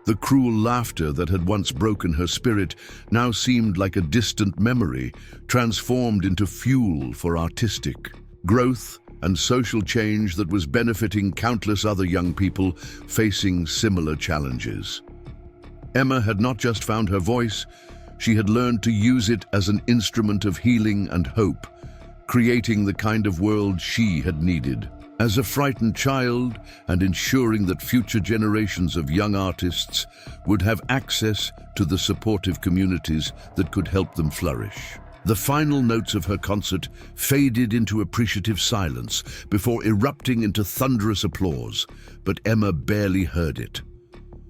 The cruel laughter that had once broken her spirit now seemed like a distant memory, transformed into fuel for artistic growth and social change that was benefiting countless other young people facing similar challenges. Emma had not just found her voice, she had learned to use it as an instrument of healing and hope, creating the kind of world she had needed as a frightened child, and ensuring that future generations of young artists would have access to the supportive communities that could help them flourish. The final notes of her concert faded into appreciative silence before erupting into thunderous applause, but Emma barely heard it.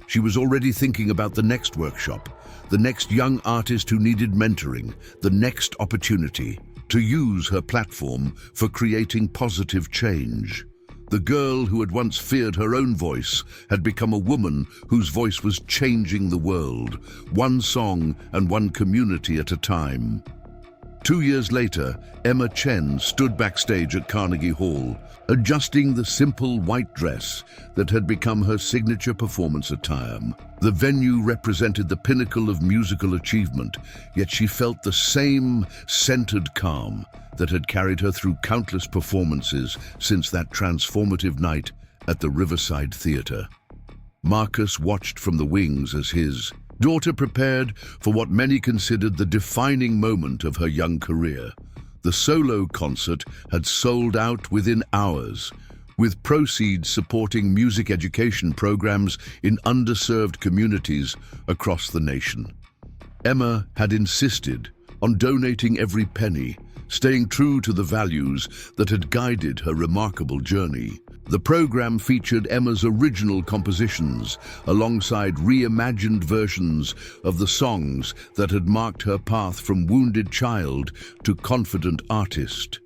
She was already thinking about the next workshop, the next young artist who needed mentoring, the next opportunity to use her platform for creating positive change. The girl who had once feared her own voice had become a woman whose voice was changing the world, one song and one community at a time. 2 years later, Emma Chen stood backstage at Carnegie Hall, adjusting the simple white dress that had become her signature performance attire. The venue represented the pinnacle of musical achievement, yet she felt the same centered calm that had carried her through countless performances since that transformative night at the Riverside Theatre. Marcus watched from the wings as his daughter prepared for what many considered the defining moment of her young career. The solo concert had sold out within hours, with proceeds supporting music education programs in underserved communities across the nation. Emma had insisted on donating every penny, staying true to the values that had guided her remarkable journey. The program featured Emma's original compositions alongside reimagined versions of the songs that had marked her path from wounded child to confident artist.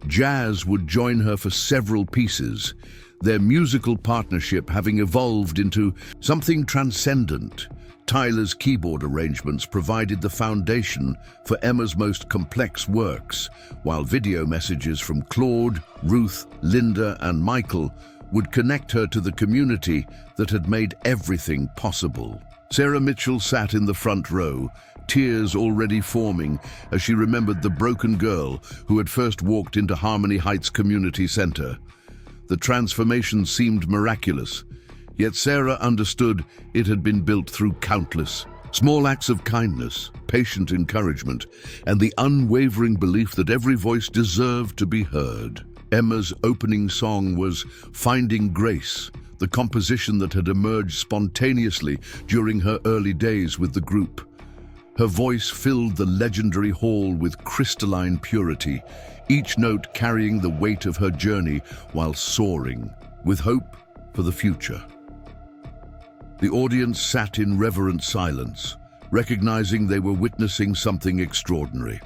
Jazz would join her for several pieces, their musical partnership having evolved into something transcendent. Tyler's keyboard arrangements provided the foundation for Emma's most complex works, while video messages from Claude, Ruth, Linda, and Michael would connect her to the community that had made everything possible. Sarah Mitchell sat in the front row, tears already forming as she remembered the broken girl who had first walked into Harmony Heights Community Center. The transformation seemed miraculous, yet Sarah understood it had been built through countless small acts of kindness, patient encouragement, and the unwavering belief that every voice deserved to be heard. Emma's opening song was Finding Grace, the composition that had emerged spontaneously during her early days with the group. Her voice filled the legendary hall with crystalline purity, each note carrying the weight of her journey while soaring, with hope for the future. The audience sat in reverent silence, recognizing they were witnessing something extraordinary.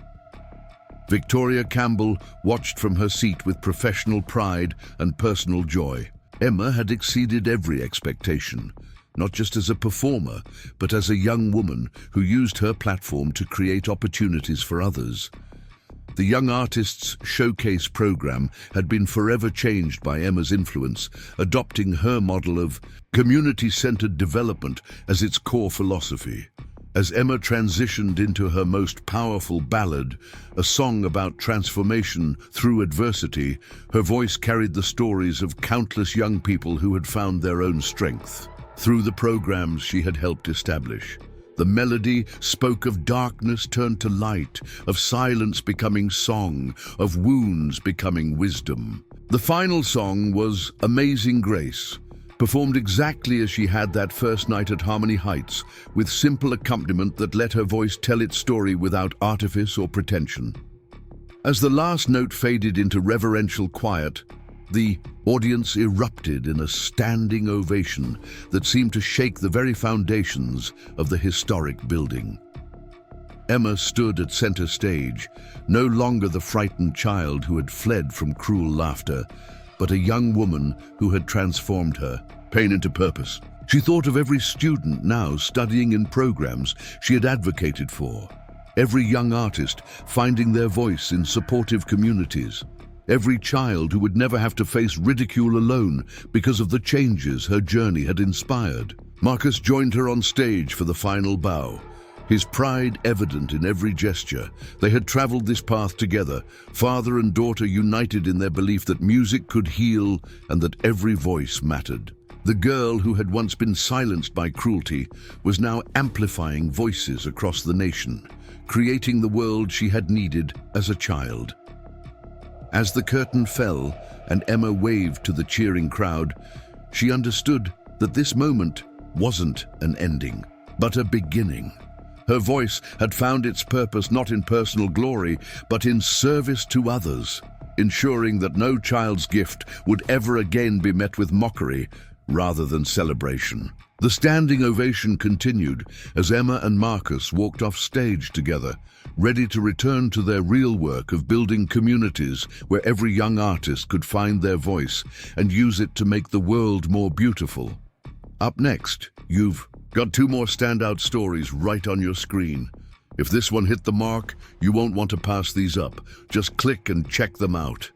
Victoria Campbell watched from her seat with professional pride and personal joy. Emma had exceeded every expectation, not just as a performer, but as a young woman who used her platform to create opportunities for others. The Young Artists Showcase program had been forever changed by Emma's influence, adopting her model of community-centered development as its core philosophy. As Emma transitioned into her most powerful ballad, a song about transformation through adversity, her voice carried the stories of countless young people who had found their own strength through the programs she had helped establish. The melody spoke of darkness turned to light, of silence becoming song, of wounds becoming wisdom. The final song was Amazing Grace, performed exactly as she had that first night at Harmony Heights, with simple accompaniment that let her voice tell its story without artifice or pretension. As the last note faded into reverential quiet, the audience erupted in a standing ovation that seemed to shake the very foundations of the historic building. Emma stood at center stage, no longer the frightened child who had fled from cruel laughter, but a young woman who had transformed her pain into purpose. She thought of every student now studying in programs she had advocated for, every young artist finding their voice in supportive communities, every child who would never have to face ridicule alone because of the changes her journey had inspired. Marcus joined her on stage for the final bow, his pride evident in every gesture. They had traveled this path together, father and daughter united in their belief that music could heal and that every voice mattered. The girl who had once been silenced by cruelty was now amplifying voices across the nation, creating the world she had needed as a child. As the curtain fell and Emma waved to the cheering crowd, she understood that this moment wasn't an ending, but a beginning. Her voice had found its purpose not in personal glory, but in service to others, ensuring that no child's gift would ever again be met with mockery rather than celebration. The standing ovation continued as Emma and Marcus walked off stage together, ready to return to their real work of building communities where every young artist could find their voice and use it to make the world more beautiful. Up next, you've got 2 more standout stories right on your screen. If this one hit the mark, you won't want to pass these up. Just click and check them out.